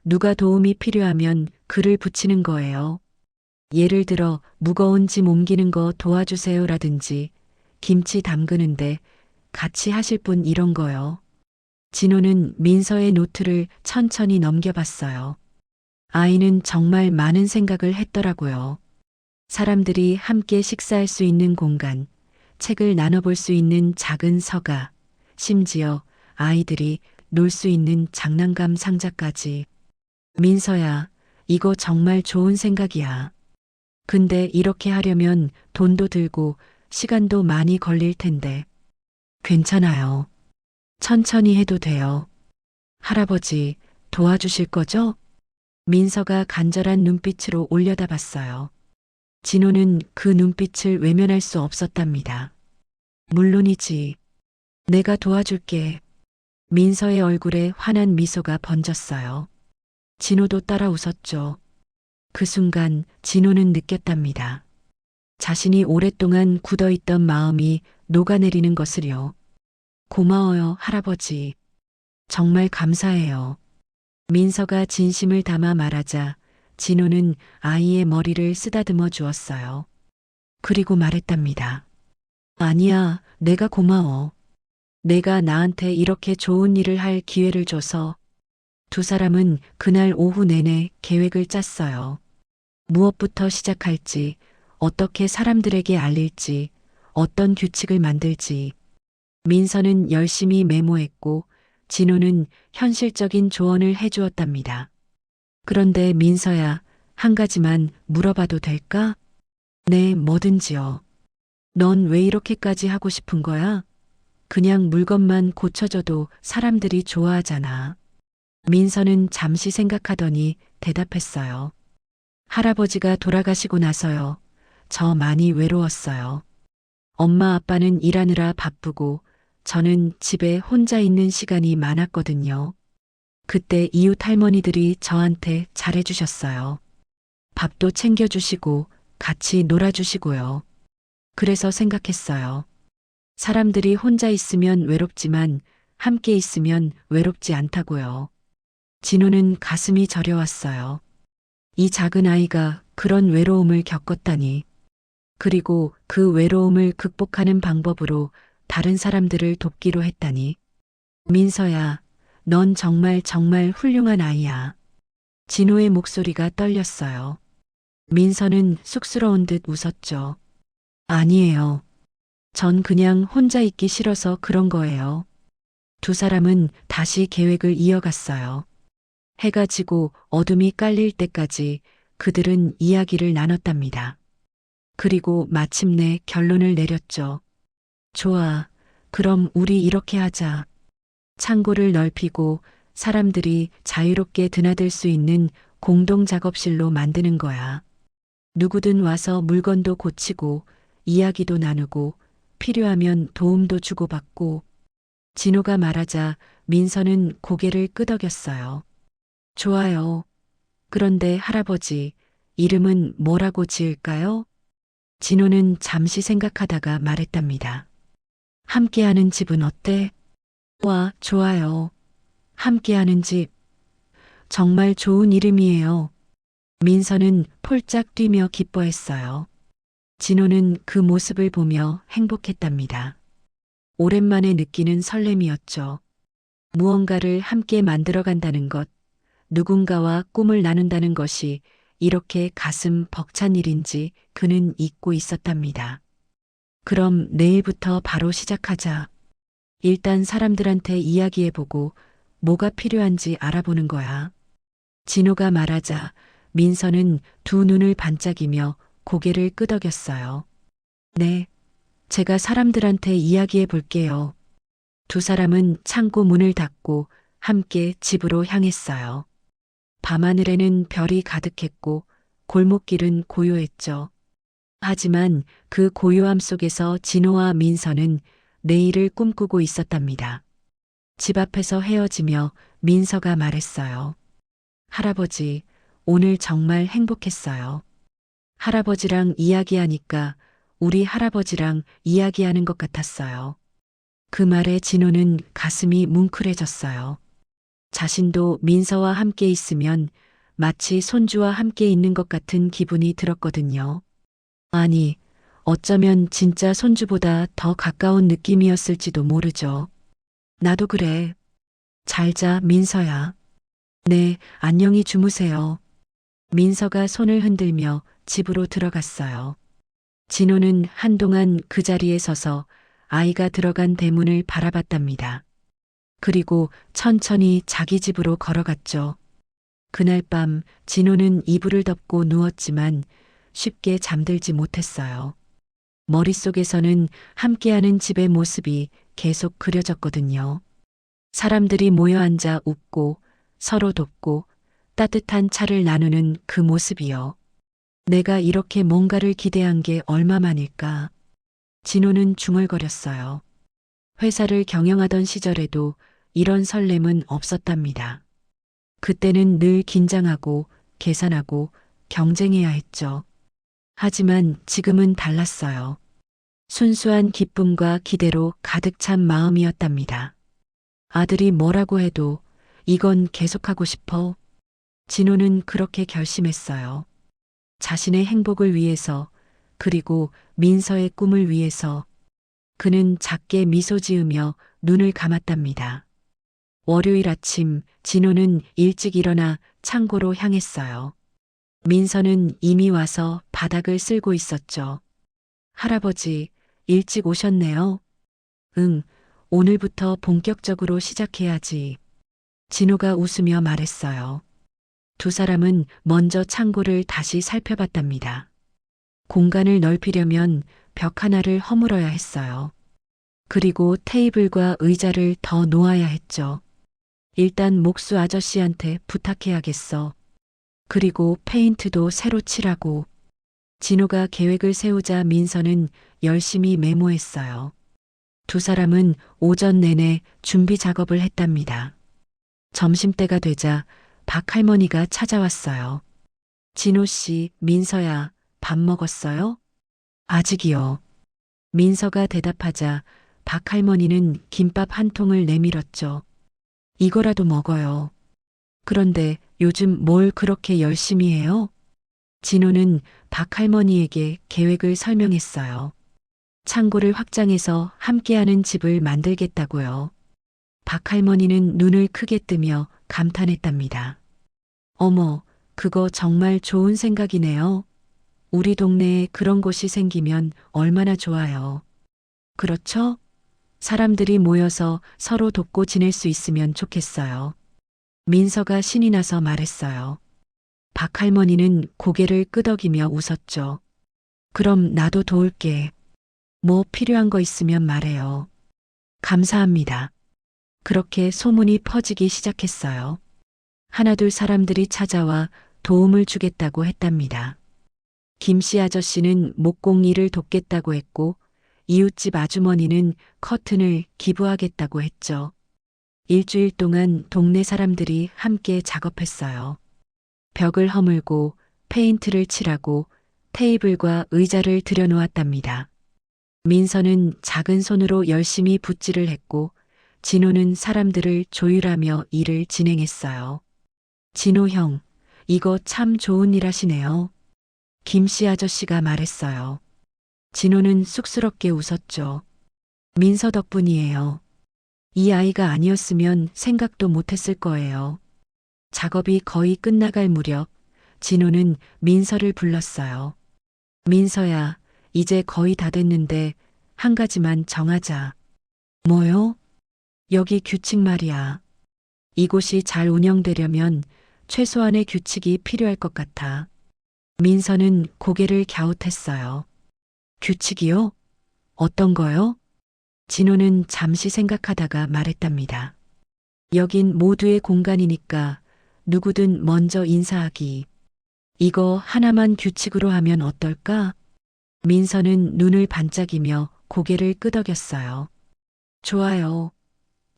누가 도움이 필요하면 글을 붙이는 거예요. 예를 들어 무거운 짐 옮기는 거 도와주세요라든지 김치 담그는데 같이 하실 분 이런 거요. 진호는 민서의 노트를 천천히 넘겨봤어요. 아이는 정말 많은 생각을 했더라고요. 사람들이 함께 식사할 수 있는 공간, 책을 나눠볼 수 있는 작은 서가, 심지어 아이들이 놀 수 있는 장난감 상자까지. 민서야, 이거 정말 좋은 생각이야. 근데 이렇게 하려면 돈도 들고 시간도 많이 걸릴 텐데. 괜찮아요. 천천히 해도 돼요. 할아버지, 도와주실 거죠? 민서가 간절한 눈빛으로 올려다봤어요. 진호는 그 눈빛을 외면할 수 없었답니다. 물론이지. 내가 도와줄게. 민서의 얼굴에 환한 미소가 번졌어요. 진호도 따라 웃었죠. 그 순간 진호는 느꼈답니다. 자신이 오랫동안 굳어있던 마음이 녹아내리는 것을요. 고마워요, 할아버지. 정말 감사해요. 민서가 진심을 담아 말하자 진호는 아이의 머리를 쓰다듬어 주었어요. 그리고 말했답니다. 아니야, 내가 고마워. 내가 나한테 이렇게 좋은 일을 할 기회를 줘서. 두 사람은 그날 오후 내내 계획을 짰어요. 무엇부터 시작할지, 어떻게 사람들에게 알릴지, 어떤 규칙을 만들지. 민서는 열심히 메모했고 진호는 현실적인 조언을 해주었답니다. 그런데 민서야, 한 가지만 물어봐도 될까? 네, 뭐든지요. 넌 왜 이렇게까지 하고 싶은 거야? 그냥 물건만 고쳐줘도 사람들이 좋아하잖아. 민서는 잠시 생각하더니 대답했어요. 할아버지가 돌아가시고 나서요. 저 많이 외로웠어요. 엄마 아빠는 일하느라 바쁘고 저는 집에 혼자 있는 시간이 많았거든요. 그때 이웃 할머니들이 저한테 잘해주셨어요. 밥도 챙겨주시고 같이 놀아주시고요. 그래서 생각했어요. 사람들이 혼자 있으면 외롭지만 함께 있으면 외롭지 않다고요. 진호는 가슴이 저려왔어요. 이 작은 아이가 그런 외로움을 겪었다니. 그리고 그 외로움을 극복하는 방법으로 다른 사람들을 돕기로 했다니. 민서야, 넌 정말 정말 훌륭한 아이야. 진호의 목소리가 떨렸어요. 민서는 쑥스러운 듯 웃었죠. 아니에요. 전 그냥 혼자 있기 싫어서 그런 거예요. 두 사람은 다시 계획을 이어갔어요. 해가 지고 어둠이 깔릴 때까지 그들은 이야기를 나눴답니다. 그리고 마침내 결론을 내렸죠. 좋아. 그럼 우리 이렇게 하자. 창고를 넓히고 사람들이 자유롭게 드나들 수 있는 공동 작업실로 만드는 거야. 누구든 와서 물건도 고치고 이야기도 나누고 필요하면 도움도 주고받고. 진호가 말하자 민서는 고개를 끄덕였어요. 좋아요. 그런데 할아버지, 이름은 뭐라고 지을까요? 진호는 잠시 생각하다가 말했답니다. 함께하는 집은 어때? 와, 좋아요. 함께하는 집. 정말 좋은 이름이에요. 민서는 폴짝 뛰며 기뻐했어요. 진호는 그 모습을 보며 행복했답니다. 오랜만에 느끼는 설렘이었죠. 무언가를 함께 만들어간다는 것, 누군가와 꿈을 나눈다는 것이 이렇게 가슴 벅찬 일인지 그는 잊고 있었답니다. 그럼 내일부터 바로 시작하자. 일단 사람들한테 이야기해보고 뭐가 필요한지 알아보는 거야. 진호가 말하자 민서는 두 눈을 반짝이며 고개를 끄덕였어요. 네, 제가 사람들한테 이야기해 볼게요. 두 사람은 창고 문을 닫고 함께 집으로 향했어요. 밤하늘에는 별이 가득했고 골목길은 고요했죠. 하지만 그 고요함 속에서 진호와 민서는 내일을 꿈꾸고 있었답니다. 집 앞에서 헤어지며 민서가 말했어요. 할아버지, 오늘 정말 행복했어요. 할아버지랑 이야기하니까 우리 할아버지랑 이야기하는 것 같았어요. 그 말에 진호는 가슴이 뭉클해졌어요. 자신도 민서와 함께 있으면 마치 손주와 함께 있는 것 같은 기분이 들었거든요. 아니, 어쩌면 진짜 손주보다 더 가까운 느낌이었을지도 모르죠. 나도 그래. 잘 자, 민서야. 네, 안녕히 주무세요. 민서가 손을 흔들며 집으로 들어갔어요. 진호는 한동안 그 자리에 서서 아이가 들어간 대문을 바라봤답니다. 그리고 천천히 자기 집으로 걸어갔죠. 그날 밤 진호는 이불을 덮고 누웠지만 쉽게 잠들지 못했어요. 머릿속에서는 함께하는 집의 모습이 계속 그려졌거든요. 사람들이 모여 앉아 웃고 서로 돕고 따뜻한 차를 나누는 그 모습이요. 내가 이렇게 뭔가를 기대한 게 얼마만일까? 진호는 중얼거렸어요. 회사를 경영하던 시절에도 이런 설렘은 없었답니다. 그때는 늘 긴장하고 계산하고 경쟁해야 했죠. 하지만 지금은 달랐어요. 순수한 기쁨과 기대로 가득 찬 마음이었답니다. 아들이 뭐라고 해도 이건 계속하고 싶어. 진호는 그렇게 결심했어요. 자신의 행복을 위해서, 그리고 민서의 꿈을 위해서. 그는 작게 미소 지으며 눈을 감았답니다. 월요일 아침 진호는 일찍 일어나 창고로 향했어요. 민서는 이미 와서 바닥을 쓸고 있었죠. 할아버지, 일찍 오셨네요. 응, 오늘부터 본격적으로 시작해야지. 진호가 웃으며 말했어요. 두 사람은 먼저 창고를 다시 살펴봤답니다. 공간을 넓히려면 벽 하나를 허물어야 했어요. 그리고 테이블과 의자를 더 놓아야 했죠. 일단 목수 아저씨한테 부탁해야겠어. 그리고 페인트도 새로 칠하고. 진호가 계획을 세우자 민서는 열심히 메모했어요. 두 사람은 오전 내내 준비 작업을 했답니다. 점심때가 되자 박 할머니가 찾아왔어요. 진호 씨, 민서야, 밥 먹었어요? 아직이요. 민서가 대답하자 박 할머니는 김밥 한 통을 내밀었죠. 이거라도 먹어요. 그런데 요즘 뭘 그렇게 열심히 해요? 진호는 박 할머니에게 계획을 설명했어요. 창고를 확장해서 함께하는 집을 만들겠다고요. 박 할머니는 눈을 크게 뜨며 감탄했답니다. 어머, 그거 정말 좋은 생각이네요. 우리 동네에 그런 곳이 생기면 얼마나 좋아요. 그렇죠? 사람들이 모여서 서로 돕고 지낼 수 있으면 좋겠어요. 민서가 신이 나서 말했어요. 박 할머니는 고개를 끄덕이며 웃었죠. 그럼 나도 도울게. 뭐 필요한 거 있으면 말해요. 감사합니다. 그렇게 소문이 퍼지기 시작했어요. 하나둘 사람들이 찾아와 도움을 주겠다고 했답니다. 김씨 아저씨는 목공 일을 돕겠다고 했고, 이웃집 아주머니는 커튼을 기부하겠다고 했죠. 일주일 동안 동네 사람들이 함께 작업했어요. 벽을 허물고 페인트를 칠하고 테이블과 의자를 들여놓았답니다. 민서는 작은 손으로 열심히 붓질을 했고 진호는 사람들을 조율하며 일을 진행했어요. 진호 형, 이거 참 좋은 일 하시네요. 김씨 아저씨가 말했어요. 진호는 쑥스럽게 웃었죠. 민서 덕분이에요. 이 아이가 아니었으면 생각도 못했을 거예요. 작업이 거의 끝나갈 무렵 진호는 민서를 불렀어요. 민서야, 이제 거의 다 됐는데 한 가지만 정하자. 뭐요? 여기 규칙 말이야. 이곳이 잘 운영되려면 최소한의 규칙이 필요할 것 같아. 민서는 고개를 갸웃했어요. 규칙이요? 어떤 거요? 진호는 잠시 생각하다가 말했답니다. 여긴 모두의 공간이니까 누구든 먼저 인사하기. 이거 하나만 규칙으로 하면 어떨까? 민서는 눈을 반짝이며 고개를 끄덕였어요. 좋아요.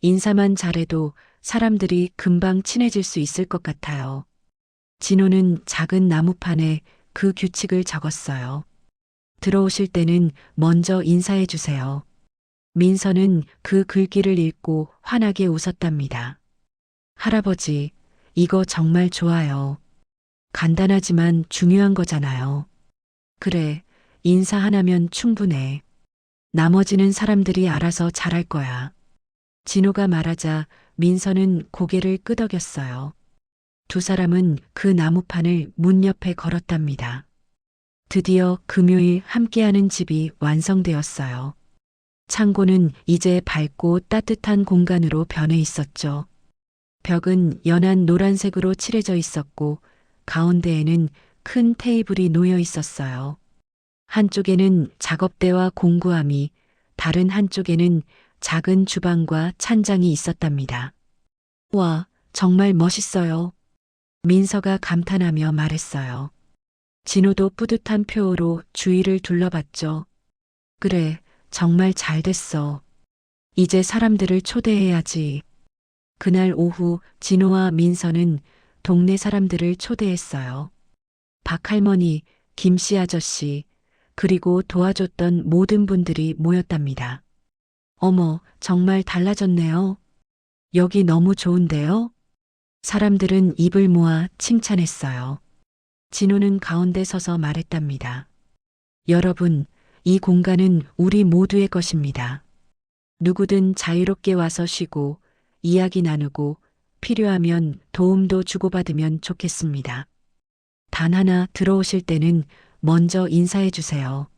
인사만 잘해도 사람들이 금방 친해질 수 있을 것 같아요. 진호는 작은 나무판에 그 규칙을 적었어요. 들어오실 때는 먼저 인사해 주세요. 민서는 그 글귀를 읽고 환하게 웃었답니다. 할아버지, 이거 정말 좋아요. 간단하지만 중요한 거잖아요. 그래, 인사 하나면 충분해. 나머지는 사람들이 알아서 잘할 거야. 진호가 말하자 민서는 고개를 끄덕였어요. 두 사람은 그 나무판을 문 옆에 걸었답니다. 드디어 금요일 함께하는 집이 완성되었어요. 창고는 이제 밝고 따뜻한 공간으로 변해 있었죠. 벽은 연한 노란색으로 칠해져 있었고 가운데에는 큰 테이블이 놓여 있었어요. 한쪽에는 작업대와 공구함이, 다른 한쪽에는 작은 주방과 찬장이 있었답니다. 와, 정말 멋있어요. 민서가 감탄하며 말했어요. 진호도 뿌듯한 표호로 주위를 둘러봤죠. 그래, 정말 잘 됐어. 이제 사람들을 초대해야지. 그날 오후 진호와 민서는 동네 사람들을 초대했어요. 박 할머니, 김씨 아저씨, 그리고 도와줬던 모든 분들이 모였답니다. 어머, 정말 달라졌네요. 여기 너무 좋은데요? 사람들은 입을 모아 칭찬했어요. 진호는 가운데 서서 말했답니다. 여러분, 이 공간은 우리 모두의 것입니다. 누구든 자유롭게 와서 쉬고, 이야기 나누고, 필요하면 도움도 주고받으면 좋겠습니다. 단 하나 들어오실 때는 먼저 인사해 주세요.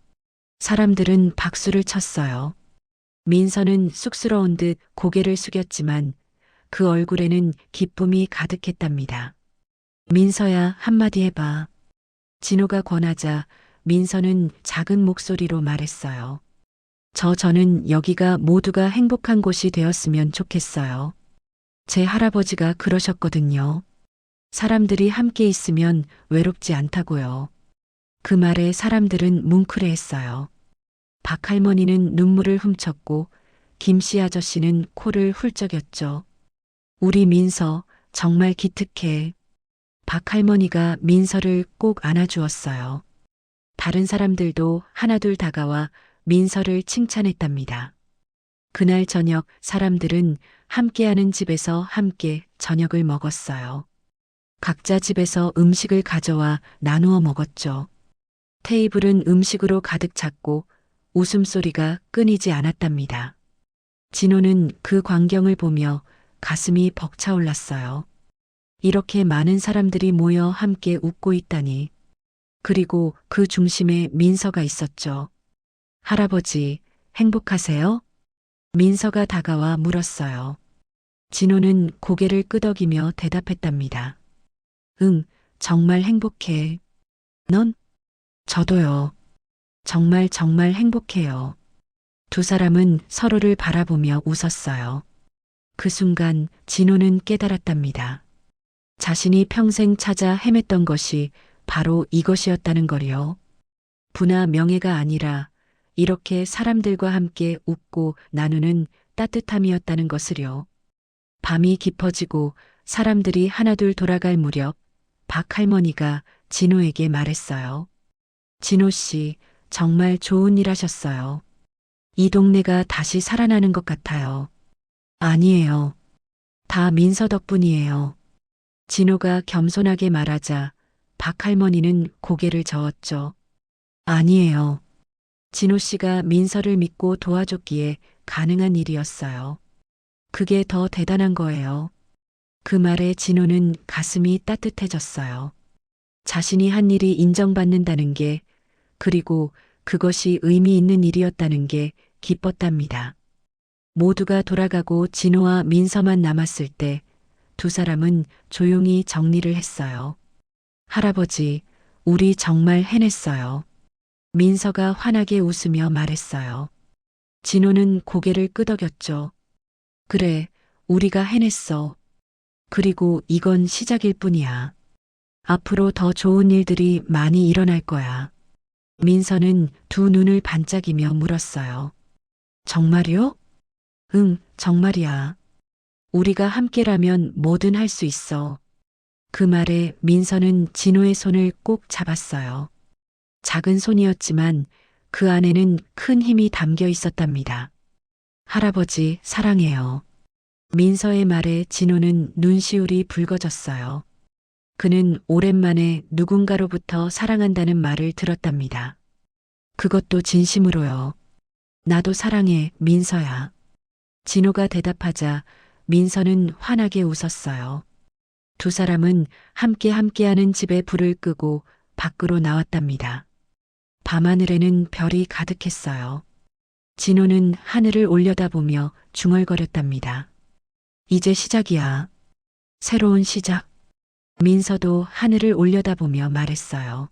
사람들은 박수를 쳤어요. 민서는 쑥스러운 듯 고개를 숙였지만 그 얼굴에는 기쁨이 가득했답니다. 민서야, 한마디 해봐. 진호가 권하자 민서는 작은 목소리로 말했어요. 저는 여기가 모두가 행복한 곳이 되었으면 좋겠어요. 제 할아버지가 그러셨거든요. 사람들이 함께 있으면 외롭지 않다고요. 그 말에 사람들은 뭉클해했어요. 박 할머니는 눈물을 훔쳤고 김씨 아저씨는 코를 훌쩍였죠. 우리 민서 정말 기특해. 박 할머니가 민서를 꼭 안아주었어요. 다른 사람들도 하나둘 다가와 민서를 칭찬했답니다. 그날 저녁 사람들은 함께하는 집에서 함께 저녁을 먹었어요. 각자 집에서 음식을 가져와 나누어 먹었죠. 테이블은 음식으로 가득 찼고 웃음소리가 끊이지 않았답니다. 진호는 그 광경을 보며 가슴이 벅차올랐어요. 이렇게 많은 사람들이 모여 함께 웃고 있다니. 그리고 그 중심에 민서가 있었죠. 할아버지, 행복하세요? 민서가 다가와 물었어요. 진호는 고개를 끄덕이며 대답했답니다. 응, 정말 행복해. 넌? 저도요. 정말 정말 행복해요. 두 사람은 서로를 바라보며 웃었어요. 그 순간 진호는 깨달았답니다. 자신이 평생 찾아 헤맸던 것이 바로 이것이었다는 거요. 부나 명예가 아니라 이렇게 사람들과 함께 웃고 나누는 따뜻함이었다는 것을요. 밤이 깊어지고 사람들이 하나둘 돌아갈 무렵 박 할머니가 진호에게 말했어요. 진호 씨, 정말 좋은 일 하셨어요. 이 동네가 다시 살아나는 것 같아요. 아니에요. 다 민서 덕분이에요. 진호가 겸손하게 말하자 박 할머니는 고개를 저었죠. 아니에요. 진호 씨가 민서를 믿고 도와줬기에 가능한 일이었어요. 그게 더 대단한 거예요. 그 말에 진호는 가슴이 따뜻해졌어요. 자신이 한 일이 인정받는다는 게, 그리고 그것이 의미 있는 일이었다는 게 기뻤답니다. 모두가 돌아가고 진호와 민서만 남았을 때 두 사람은 조용히 정리를 했어요. 할아버지, 우리 정말 해냈어요. 민서가 환하게 웃으며 말했어요. 진호는 고개를 끄덕였죠. 그래, 우리가 해냈어. 그리고 이건 시작일 뿐이야. 앞으로 더 좋은 일들이 많이 일어날 거야. 민서는 두 눈을 반짝이며 물었어요. 정말요? 응, 정말이야. 우리가 함께라면 뭐든 할 수 있어. 그 말에 민서는 진호의 손을 꼭 잡았어요. 작은 손이었지만 그 안에는 큰 힘이 담겨 있었답니다. 할아버지, 사랑해요. 민서의 말에 진호는 눈시울이 붉어졌어요. 그는 오랜만에 누군가로부터 사랑한다는 말을 들었답니다. 그것도 진심으로요. 나도 사랑해, 민서야. 진호가 대답하자 민서는 환하게 웃었어요. 두 사람은 함께하는 집에 불을 끄고 밖으로 나왔답니다. 밤하늘에는 별이 가득했어요. 진호는 하늘을 올려다보며 중얼거렸답니다. 이제 시작이야. 새로운 시작. 민서도 하늘을 올려다보며 말했어요.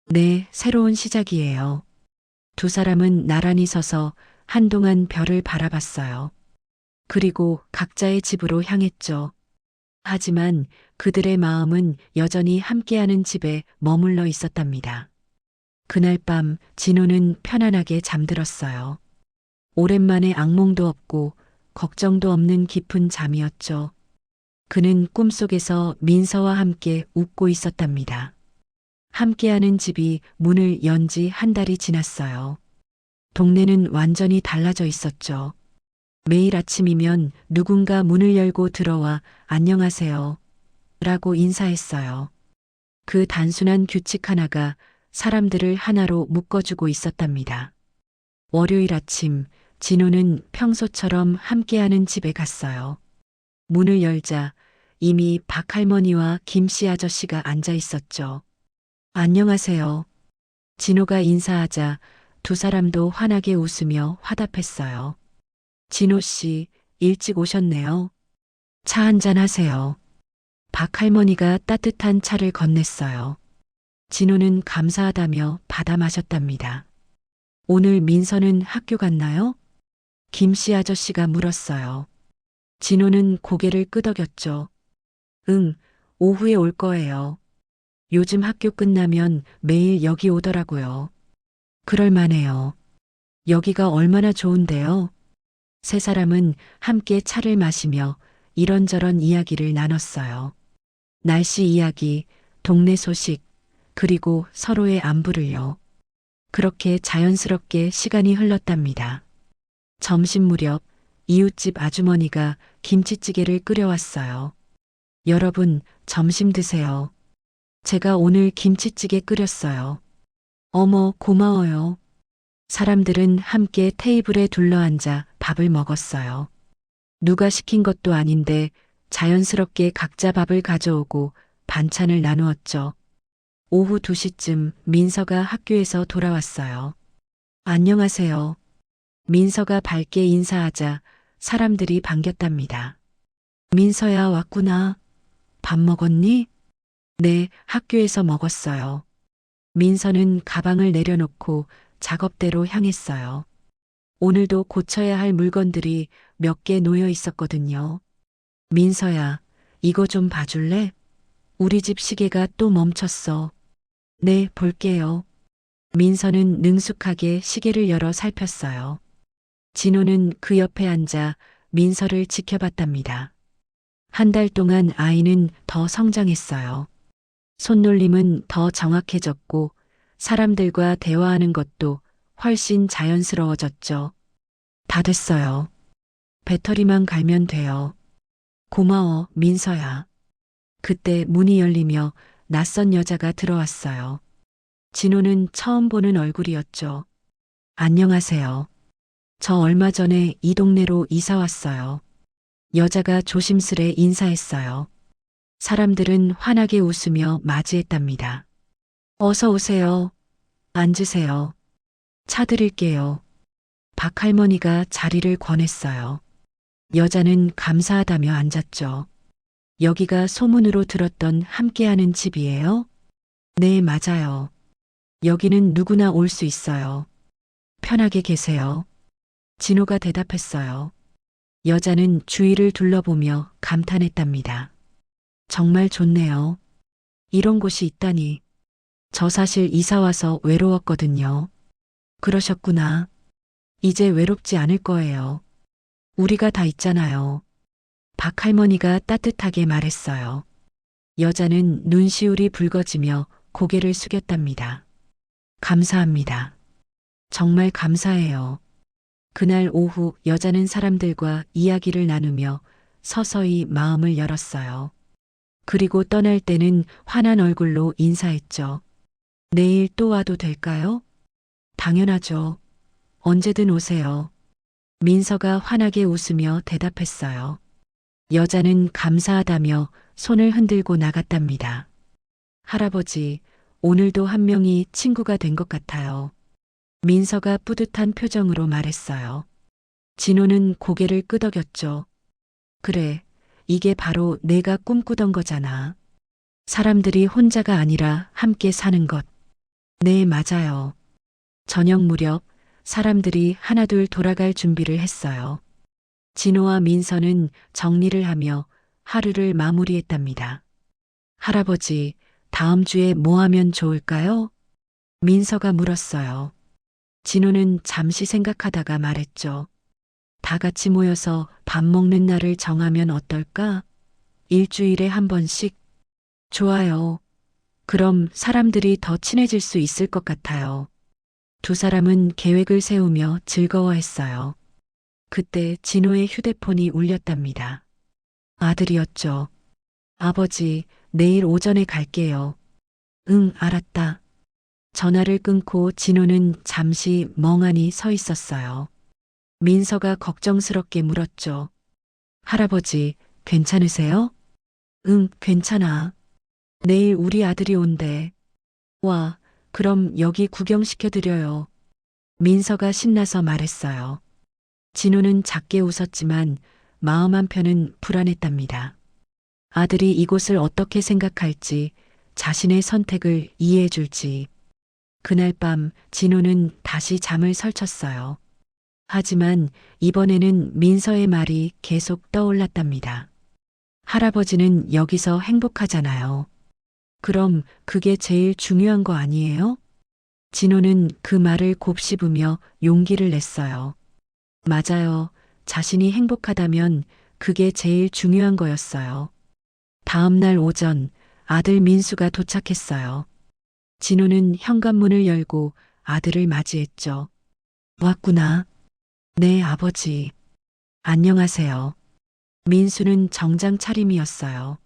네, 새로운 시작이에요. 두 사람은 나란히 서서 한동안 별을 바라봤어요. 그리고 각자의 집으로 향했죠. 하지만 그들의 마음은 여전히 함께하는 집에 머물러 있었답니다. 그날 밤 진호는 편안하게 잠들었어요. 오랜만에 악몽도 없고 걱정도 없는 깊은 잠이었죠. 그는 꿈속에서 민서와 함께 웃고 있었답니다. 함께하는 집이 문을 연 지 한 달이 지났어요. 동네는 완전히 달라져 있었죠. 매일 아침이면 누군가 문을 열고 들어와 안녕하세요 라고 인사했어요. 그 단순한 규칙 하나가 사람들을 하나로 묶어주고 있었답니다. 월요일 아침 진호는 평소처럼 함께하는 집에 갔어요. 문을 열자 이미 박 할머니와 김씨 아저씨가 앉아 있었죠. 안녕하세요. 진호가 인사하자 두 사람도 환하게 웃으며 화답했어요. 진호 씨, 일찍 오셨네요. 차 한잔 하세요. 박 할머니가 따뜻한 차를 건넸어요. 진호는 감사하다며 받아 마셨답니다. 오늘 민서는 학교 갔나요? 김씨 아저씨가 물었어요. 진호는 고개를 끄덕였죠. 응, 오후에 올 거예요. 요즘 학교 끝나면 매일 여기 오더라고요. 그럴만해요. 여기가 얼마나 좋은데요? 세 사람은 함께 차를 마시며 이런저런 이야기를 나눴어요. 날씨 이야기, 동네 소식, 그리고 서로의 안부를요. 그렇게 자연스럽게 시간이 흘렀답니다. 점심 무렵 이웃집 아주머니가 김치찌개를 끓여왔어요. 여러분, 점심 드세요. 제가 오늘 김치찌개 끓였어요. 어머, 고마워요. 사람들은 함께 테이블에 둘러앉아 밥을 먹었어요. 누가 시킨 것도 아닌데 자연스럽게 각자 밥을 가져오고 반찬을 나누었죠. 오후 2시쯤 민서가 학교에서 돌아왔어요. 안녕하세요. 민서가 밝게 인사하자 사람들이 반겼답니다. 민서야, 왔구나. 밥 먹었니? 네, 학교에서 먹었어요. 민서는 가방을 내려놓고 작업대로 향했어요. 오늘도 고쳐야 할 물건들이 몇 개 놓여 있었거든요. 민서야, 이거 좀 봐줄래? 우리 집 시계가 또 멈췄어. 네, 볼게요. 민서는 능숙하게 시계를 열어 살폈어요. 진호는 그 옆에 앉아 민서를 지켜봤답니다. 한 달 동안 아이는 더 성장했어요. 손놀림은 더 정확해졌고 사람들과 대화하는 것도 훨씬 자연스러워졌죠. 다 됐어요. 배터리만 갈면 돼요. 고마워, 민서야. 그때 문이 열리며 낯선 여자가 들어왔어요. 진호는 처음 보는 얼굴이었죠. 안녕하세요. 저 얼마 전에 이 동네로 이사 왔어요. 여자가 조심스레 인사했어요. 사람들은 환하게 웃으며 맞이했답니다. 어서 오세요. 앉으세요. 차 드릴게요. 박 할머니가 자리를 권했어요. 여자는 감사하다며 앉았죠. 여기가 소문으로 들었던 함께하는 집이에요? 네, 맞아요. 여기는 누구나 올 수 있어요. 편하게 계세요. 진호가 대답했어요. 여자는 주위를 둘러보며 감탄했답니다. 정말 좋네요. 이런 곳이 있다니. 저 사실 이사 와서 외로웠거든요. 그러셨구나. 이제 외롭지 않을 거예요. 우리가 다 있잖아요. 박 할머니가 따뜻하게 말했어요. 여자는 눈시울이 붉어지며 고개를 숙였답니다. 감사합니다. 정말 감사해요. 그날 오후 여자는 사람들과 이야기를 나누며 서서히 마음을 열었어요. 그리고 떠날 때는 환한 얼굴로 인사했죠. 내일 또 와도 될까요? 당연하죠. 언제든 오세요. 민서가 환하게 웃으며 대답했어요. 여자는 감사하다며 손을 흔들고 나갔답니다. 할아버지, 오늘도 한 명이 친구가 된 것 같아요. 민서가 뿌듯한 표정으로 말했어요. 진호는 고개를 끄덕였죠. 그래, 이게 바로 내가 꿈꾸던 거잖아. 사람들이 혼자가 아니라 함께 사는 것. 네, 맞아요. 저녁 무렵 사람들이 하나둘 돌아갈 준비를 했어요. 진호와 민서는 정리를 하며 하루를 마무리했답니다. 할아버지, 다음 주에 뭐 하면 좋을까요? 민서가 물었어요. 진호는 잠시 생각하다가 말했죠. 다 같이 모여서 밥 먹는 날을 정하면 어떨까? 일주일에 한 번씩? 좋아요. 그럼 사람들이 더 친해질 수 있을 것 같아요. 두 사람은 계획을 세우며 즐거워했어요. 그때 진호의 휴대폰이 울렸답니다. 아들이었죠. 아버지, 내일 오전에 갈게요. 응, 알았다. 전화를 끊고 진호는 잠시 멍하니 서 있었어요. 민서가 걱정스럽게 물었죠. 할아버지, 괜찮으세요? 응, 괜찮아. 내일 우리 아들이 온대. 와, 그럼 여기 구경시켜드려요. 민서가 신나서 말했어요. 진호는 작게 웃었지만 마음 한편은 불안했답니다. 아들이 이곳을 어떻게 생각할지, 자신의 선택을 이해해줄지. 그날 밤 진호는 다시 잠을 설쳤어요. 하지만 이번에는 민서의 말이 계속 떠올랐답니다. 할아버지는 여기서 행복하잖아요. 그럼 그게 제일 중요한 거 아니에요? 진호는 그 말을 곱씹으며 용기를 냈어요. 맞아요. 자신이 행복하다면 그게 제일 중요한 거였어요. 다음 날 오전 아들 민수가 도착했어요. 진호는 현관문을 열고 아들을 맞이했죠. 왔구나. 네, 아버지. 안녕하세요. 민수는 정장 차림이었어요.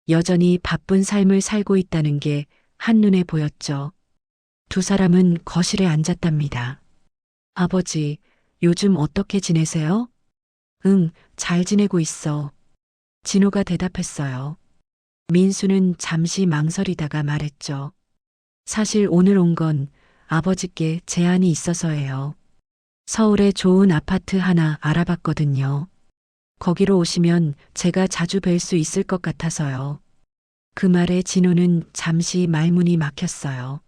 여전히 바쁜 삶을 살고 있다는 게 한눈에 보였죠. 두 사람은 거실에 앉았답니다. 아버지, 요즘 어떻게 지내세요? 응, 잘 지내고 있어. 진호가 대답했어요. 민수는 잠시 망설이다가 말했죠. 사실 오늘 온 건 아버지께 제안이 있어서예요. 서울에 좋은 아파트 하나 알아봤거든요. 거기로 오시면 제가 자주 뵐 수 있을 것 같아서요. 그 말에 진호는 잠시 말문이 막혔어요.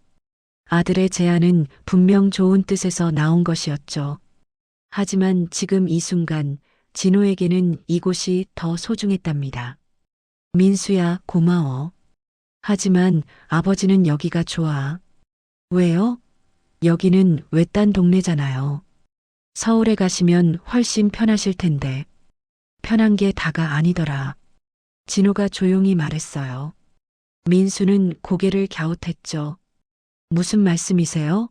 아들의 제안은 분명 좋은 뜻에서 나온 것이었죠. 하지만 지금 이 순간 진호에게는 이곳이 더 소중했답니다. 민수야, 고마워. 하지만 아버지는 여기가 좋아. 왜요? 여기는 외딴 동네잖아요. 서울에 가시면 훨씬 편하실 텐데. 편한 게 다가 아니더라. 진호가 조용히 말했어요. 민수는 고개를 갸웃했죠. 무슨 말씀이세요?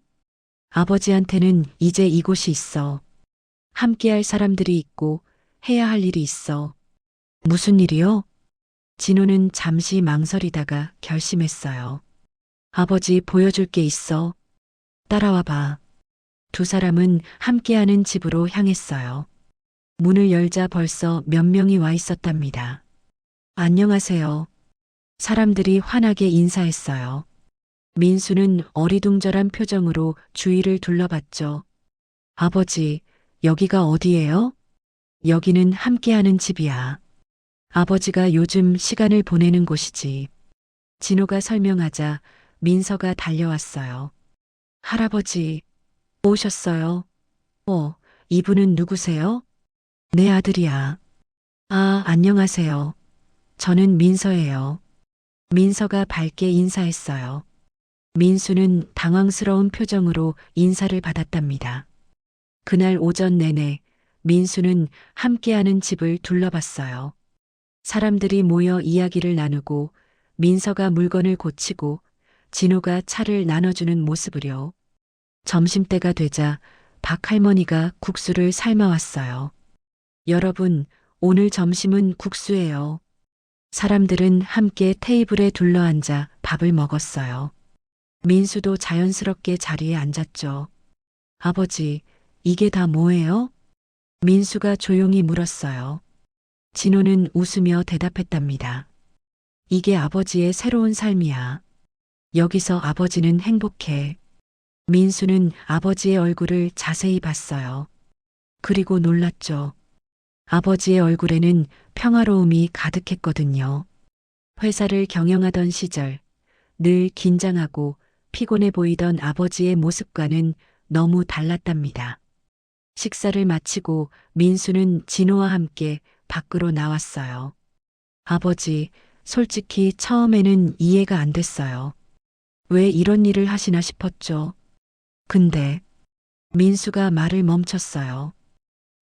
아버지한테는 이제 이곳이 있어. 함께할 사람들이 있고 해야 할 일이 있어. 무슨 일이요? 진호는 잠시 망설이다가 결심했어요. 아버지 보여줄 게 있어. 따라와 봐. 두 사람은 함께하는 집으로 향했어요. 문을 열자 벌써 몇 명이 와 있었답니다. 안녕하세요. 사람들이 환하게 인사했어요. 민수는 어리둥절한 표정으로 주위를 둘러봤죠. 아버지, 여기가 어디예요? 여기는 함께하는 집이야. 아버지가 요즘 시간을 보내는 곳이지. 진호가 설명하자 민서가 달려왔어요. 할아버지, 오셨어요? 이분은 누구세요? 내 아들이야. 아, 안녕하세요. 저는 민서예요. 민서가 밝게 인사했어요. 민수는 당황스러운 표정으로 인사를 받았답니다. 그날 오전 내내 민수는 함께하는 집을 둘러봤어요. 사람들이 모여 이야기를 나누고 민서가 물건을 고치고 진호가 차를 나눠주는 모습을요. 점심때가 되자 박 할머니가 국수를 삶아왔어요. 여러분, 오늘 점심은 국수예요. 사람들은 함께 테이블에 둘러앉아 밥을 먹었어요. 민수도 자연스럽게 자리에 앉았죠. 아버지, 이게 다 뭐예요? 민수가 조용히 물었어요. 진호는 웃으며 대답했답니다. 이게 아버지의 새로운 삶이야. 여기서 아버지는 행복해. 민수는 아버지의 얼굴을 자세히 봤어요. 그리고 놀랐죠. 아버지의 얼굴에는 평화로움이 가득했거든요. 회사를 경영하던 시절 늘 긴장하고 피곤해 보이던 아버지의 모습과는 너무 달랐답니다. 식사를 마치고 민수는 진호와 함께 밖으로 나왔어요. 아버지, 솔직히 처음에는 이해가 안 됐어요. 왜 이런 일을 하시나 싶었죠. 근데 민수가 말을 멈췄어요.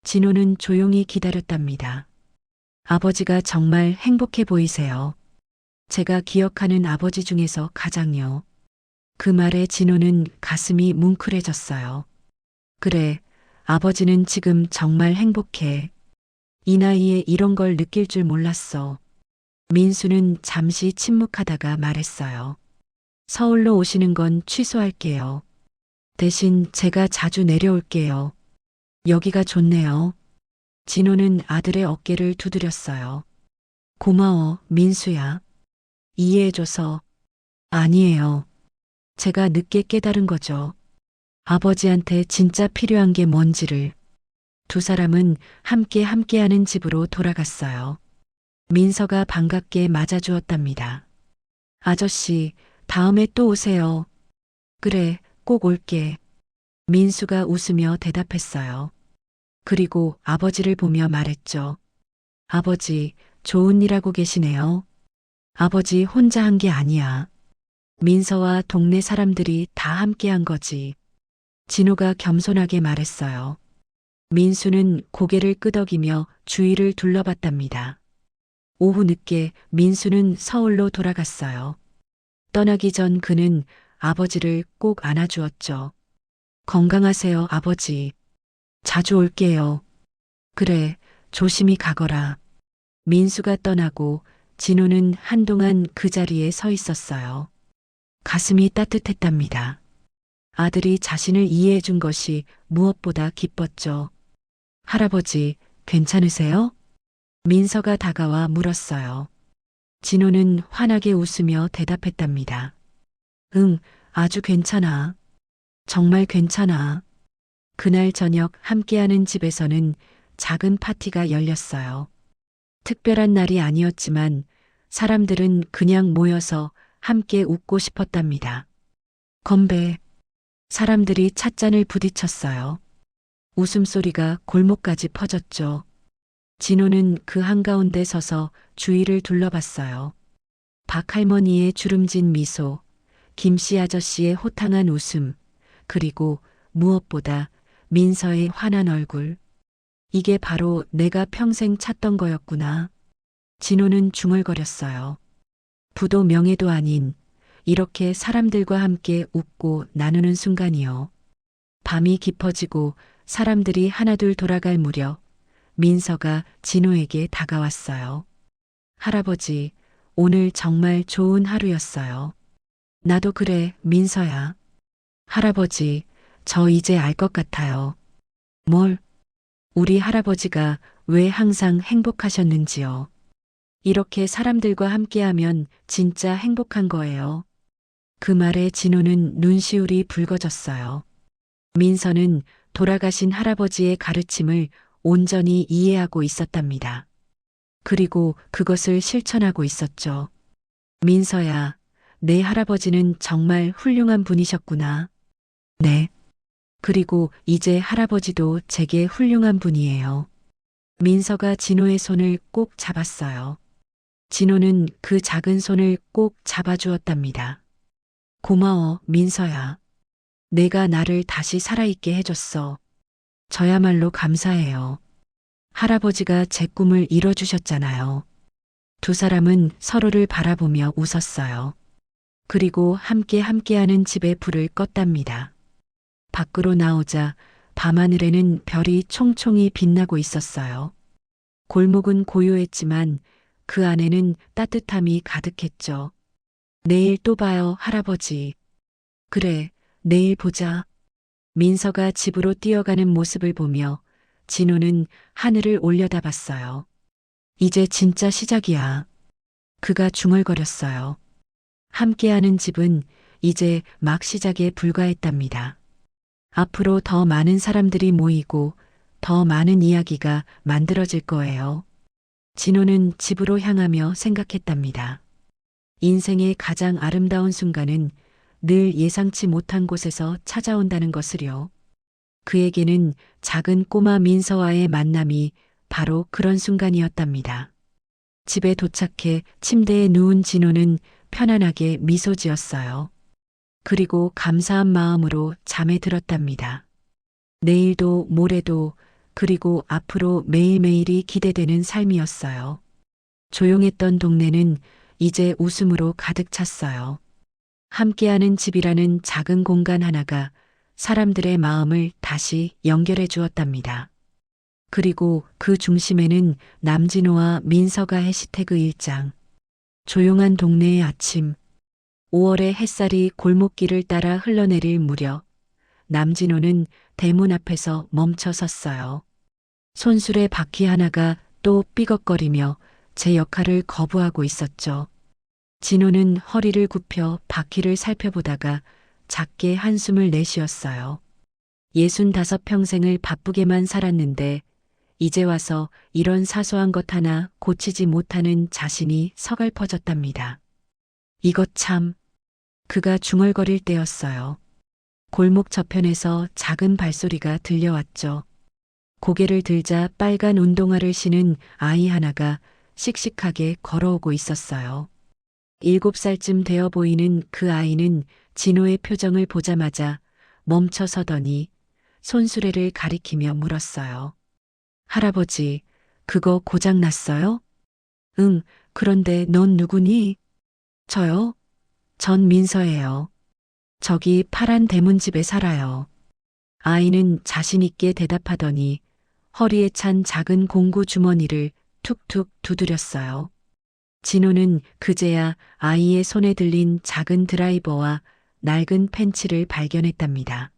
진호는 조용히 기다렸답니다. 아버지가 정말 행복해 보이세요. 제가 기억하는 아버지 중에서 가장요. 그 말에 진호는 가슴이 뭉클해졌어요. 그래, 아버지는 지금 정말 행복해. 이 나이에 이런 걸 느낄 줄 몰랐어. 민수는 잠시 침묵하다가 말했어요. 서울로 오시는 건 취소할게요. 대신 제가 자주 내려올게요. 여기가 좋네요. 진호는 아들의 어깨를 두드렸어요. 고마워, 민수야. 이해해줘서. 아니에요. 제가 늦게 깨달은 거죠. 아버지한테 진짜 필요한 게 뭔지를. 두 사람은 함께하는 집으로 돌아갔어요. 민서가 반갑게 맞아주었답니다. 아저씨, 다음에 또 오세요. 그래, 꼭 올게. 민수가 웃으며 대답했어요. 그리고 아버지를 보며 말했죠. 아버지, 좋은 일 하고 계시네요. 아버지 혼자 한 게 아니야. 민서와 동네 사람들이 다 함께 한 거지. 진호가 겸손하게 말했어요. 민수는 고개를 끄덕이며 주위를 둘러봤답니다. 오후 늦게 민수는 서울로 돌아갔어요. 떠나기 전 그는 아버지를 꼭 안아주었죠. 건강하세요, 아버지. 자주 올게요. 그래, 조심히 가거라. 민수가 떠나고 진호는 한동안 그 자리에 서 있었어요. 가슴이 따뜻했답니다. 아들이 자신을 이해해 준 것이 무엇보다 기뻤죠. 할아버지, 괜찮으세요? 민서가 다가와 물었어요. 진호는 환하게 웃으며 대답했답니다. 응, 아주 괜찮아. 정말 괜찮아. 그날 저녁 함께하는 집에서는 작은 파티가 열렸어요. 특별한 날이 아니었지만 사람들은 그냥 모여서 함께 웃고 싶었답니다. 건배. 사람들이 찻잔을 부딪혔어요. 웃음소리가 골목까지 퍼졌죠. 진호는 그 한가운데 서서 주위를 둘러봤어요. 박할머니의 주름진 미소, 김씨 아저씨의 호탕한 웃음, 그리고 무엇보다 민서의 환한 얼굴. 이게 바로 내가 평생 찾던 거였구나. 진호는 중얼거렸어요. 부도 명예도 아닌 이렇게 사람들과 함께 웃고 나누는 순간이요. 밤이 깊어지고 사람들이 하나둘 돌아갈 무렵 민서가 진호에게 다가왔어요. 할아버지, 오늘 정말 좋은 하루였어요. 나도 그래, 민서야. 할아버지, 저 이제 알 것 같아요. 뭘? 우리 할아버지가 왜 항상 행복하셨는지요. 이렇게 사람들과 함께하면 진짜 행복한 거예요. 그 말에 진호는 눈시울이 붉어졌어요. 민서는 돌아가신 할아버지의 가르침을 온전히 이해하고 있었답니다. 그리고 그것을 실천하고 있었죠. 민서야, 내 할아버지는 정말 훌륭한 분이셨구나. 네. 그리고 이제 할아버지도 제게 훌륭한 분이에요. 민서가 진호의 손을 꼭 잡았어요. 진호는 그 작은 손을 꼭 잡아주었답니다. 고마워, 민서야. 내가 나를 다시 살아있게 해줬어. 저야말로 감사해요. 할아버지가 제 꿈을 이뤄주셨잖아요. 두 사람은 서로를 바라보며 웃었어요. 그리고 함께하는 집에 불을 껐답니다. 밖으로 나오자 밤하늘에는 별이 총총히 빛나고 있었어요. 골목은 고요했지만 그 안에는 따뜻함이 가득했죠. 내일 또 봐요, 할아버지. 그래, 내일 보자. 민서가 집으로 뛰어가는 모습을 보며 진호는 하늘을 올려다봤어요. 이제 진짜 시작이야. 그가 중얼거렸어요. 함께하는 집은 이제 막 시작에 불과했답니다. 앞으로 더 많은 사람들이 모이고 더 많은 이야기가 만들어질 거예요. 진호는 집으로 향하며 생각했답니다. 인생의 가장 아름다운 순간은 늘 예상치 못한 곳에서 찾아온다는 것을요. 그에게는 작은 꼬마 민서와의 만남이 바로 그런 순간이었답니다. 집에 도착해 침대에 누운 진호는 편안하게 미소 지었어요. 그리고 감사한 마음으로 잠에 들었답니다. 내일도 모레도 그리고 앞으로 매일매일이 기대되는 삶이었어요. 조용했던 동네는 이제 웃음으로 가득 찼어요. 함께하는 집이라는 작은 공간 하나가 사람들의 마음을 다시 연결해 주었답니다. 그리고 그 중심에는 남진호와 민서가 해시태그 1장. 조용한 동네의 아침. 5월의 햇살이 골목길을 따라 흘러내릴 무렵 남진호는 대문 앞에서 멈춰 섰어요. 손수레 바퀴 하나가 또 삐걱거리며 제 역할을 거부하고 있었죠. 진호는 허리를 굽혀 바퀴를 살펴보다가 작게 한숨을 내쉬었어요. 65평생을 바쁘게만 살았는데 이제 와서 이런 사소한 것 하나 고치지 못하는 자신이 서글퍼졌답니다. 이것 참. 그가 중얼거릴 때였어요. 골목 저편에서 작은 발소리가 들려왔죠. 고개를 들자 빨간 운동화를 신은 아이 하나가 씩씩하게 걸어오고 있었어요. 7살쯤 되어 보이는 그 아이는 진호의 표정을 보자마자 멈춰 서더니 손수레를 가리키며 물었어요. 할아버지, 그거 고장 났어요? 응, 그런데 넌 누구니? 저요? 전 민서예요. 저기 파란 대문집에 살아요. 아이는 자신 있게 대답하더니 허리에 찬 작은 공구 주머니를 툭툭 두드렸어요. 진호는 그제야 아이의 손에 들린 작은 드라이버와 낡은 펜치를 발견했답니다.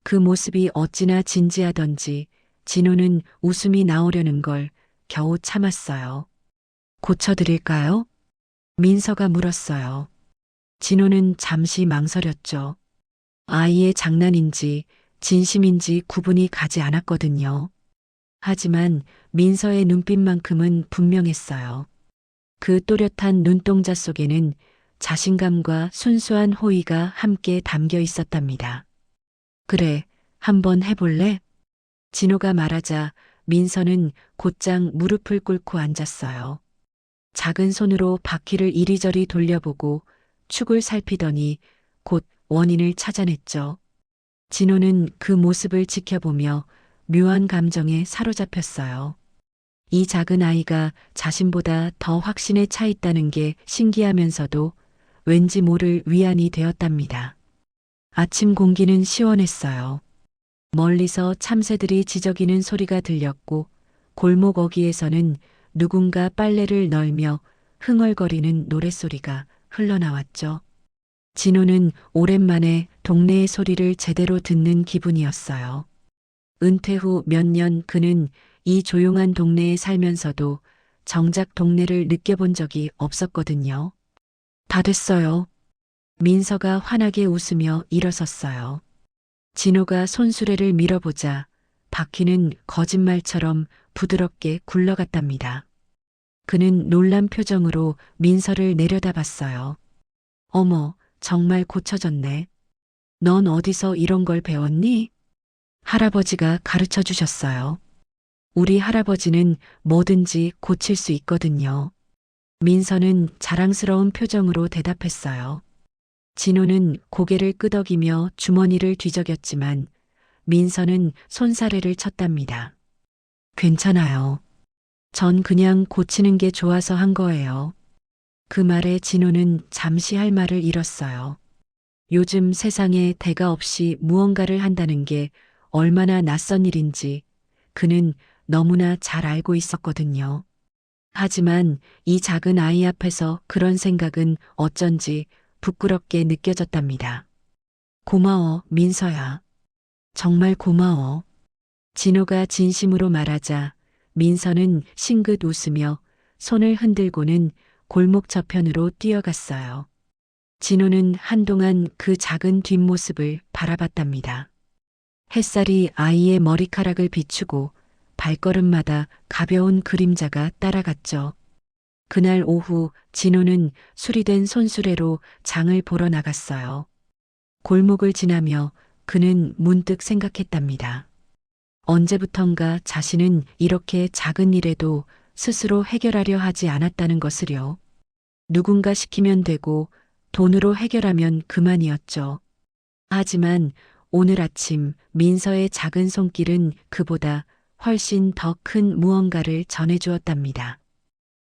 그 모습이 어찌나 진지하던지 진호는 웃음이 나오려는 걸 겨우 참았어요. 고쳐드릴까요? 민서가 물었어요. 진호는 잠시 망설였죠. 아이의 장난인지 진심인지 구분이 가지 않았거든요. 하지만 민서의 눈빛만큼은 분명했어요. 그 또렷한 눈동자 속에는 자신감과 순수한 호의가 함께 담겨 있었답니다. 그래, 한번 해볼래? 진호가 말하자 민서는 곧장 무릎을 꿇고 앉았어요. 작은 손으로 바퀴를 이리저리 돌려보고 축을 살피더니 곧 원인을 찾아냈죠. 진호는 그 모습을 지켜보며 묘한 감정에 사로잡혔어요. 이 작은 아이가 자신보다 더 확신에 차 있다는 게 신기하면서도 왠지 모를 위안이 되었답니다. 아침 공기는 시원했어요. 멀리서 참새들이 지저귀는 소리가 들렸고 골목 어귀에서는 누군가 빨래를 널며 흥얼거리는 노랫소리가 흘러나왔죠. 진호는 오랜만에 동네의 소리를 제대로 듣는 기분이었어요. 은퇴 후 몇 년 그는 이 조용한 동네에 살면서도 정작 동네를 느껴본 적이 없었거든요. 다 됐어요. 민서가 환하게 웃으며 일어섰어요. 진호가 손수레를 밀어보자 바퀴는 거짓말처럼 부드럽게 굴러갔답니다. 그는 놀란 표정으로 민서를 내려다봤어요. 어머, 정말 고쳐졌네. 넌 어디서 이런 걸 배웠니? 할아버지가 가르쳐 주셨어요. 우리 할아버지는 뭐든지 고칠 수 있거든요. 민서는 자랑스러운 표정으로 대답했어요. 진호는 고개를 끄덕이며 주머니를 뒤적였지만 민서는 손사래를 쳤답니다. 괜찮아요. 전 그냥 고치는 게 좋아서 한 거예요. 그 말에 진호는 잠시 할 말을 잃었어요. 요즘 세상에 대가 없이 무언가를 한다는 게 얼마나 낯선 일인지 그는 너무나 잘 알고 있었거든요. 하지만 이 작은 아이 앞에서 그런 생각은 어쩐지 부끄럽게 느껴졌답니다. 고마워, 민서야. 정말 고마워. 진호가 진심으로 말하자 민서는 싱긋 웃으며 손을 흔들고는 골목 저편으로 뛰어갔어요. 진호는 한동안 그 작은 뒷모습을 바라봤답니다. 햇살이 아이의 머리카락을 비추고 발걸음마다 가벼운 그림자가 따라갔죠. 그날 오후 진호는 수리된 손수레로 장을 보러 나갔어요. 골목을 지나며 그는 문득 생각했답니다. 언제부턴가 자신은 이렇게 작은 일에도 스스로 해결하려 하지 않았다는 것을요. 누군가 시키면 되고 돈으로 해결하면 그만이었죠. 하지만 오늘 아침 민서의 작은 손길은 그보다 훨씬 더 큰 무언가를 전해주었답니다.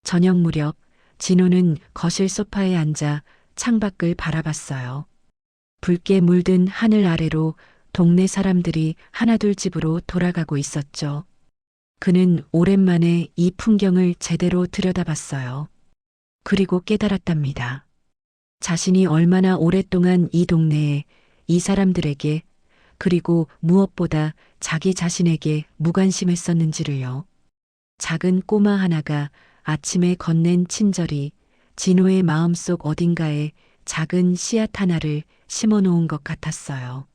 저녁 무렵 진호는 거실 소파에 앉아 창밖을 바라봤어요. 붉게 물든 하늘 아래로 동네 사람들이 하나둘 집으로 돌아가고 있었죠. 그는 오랜만에 이 풍경을 제대로 들여다봤어요. 그리고 깨달았답니다. 자신이 얼마나 오랫동안 이 동네에 이 사람들에게 그리고 무엇보다 자기 자신에게 무관심했었는지를요. 작은 꼬마 하나가 아침에 건넨 친절이 진호의 마음속 어딘가에 작은 씨앗 하나를 심어놓은 것 같았어요.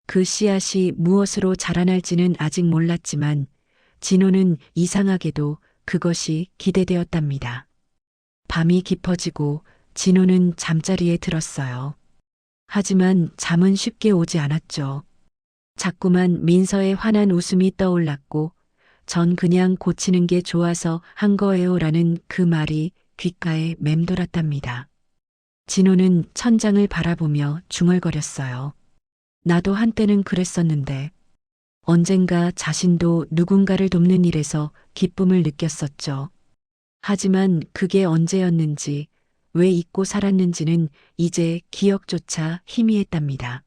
그 씨앗이 무엇으로 자라날지는 아직 몰랐지만 진호는 이상하게도 그것이 기대되었답니다. 밤이 깊어지고 진호는 잠자리에 들었어요. 하지만 잠은 쉽게 오지 않았죠. 자꾸만 민서의 환한 웃음이 떠올랐고 전 그냥 고치는 게 좋아서 한 거예요라는 그 말이 귓가에 맴돌았답니다. 진호는 천장을 바라보며 중얼거렸어요. 나도 한때는 그랬었는데 언젠가 자신도 누군가를 돕는 일에서 기쁨을 느꼈었죠. 하지만 그게 언제였는지 왜 잊고 살았는지는 이제 기억조차 희미했답니다.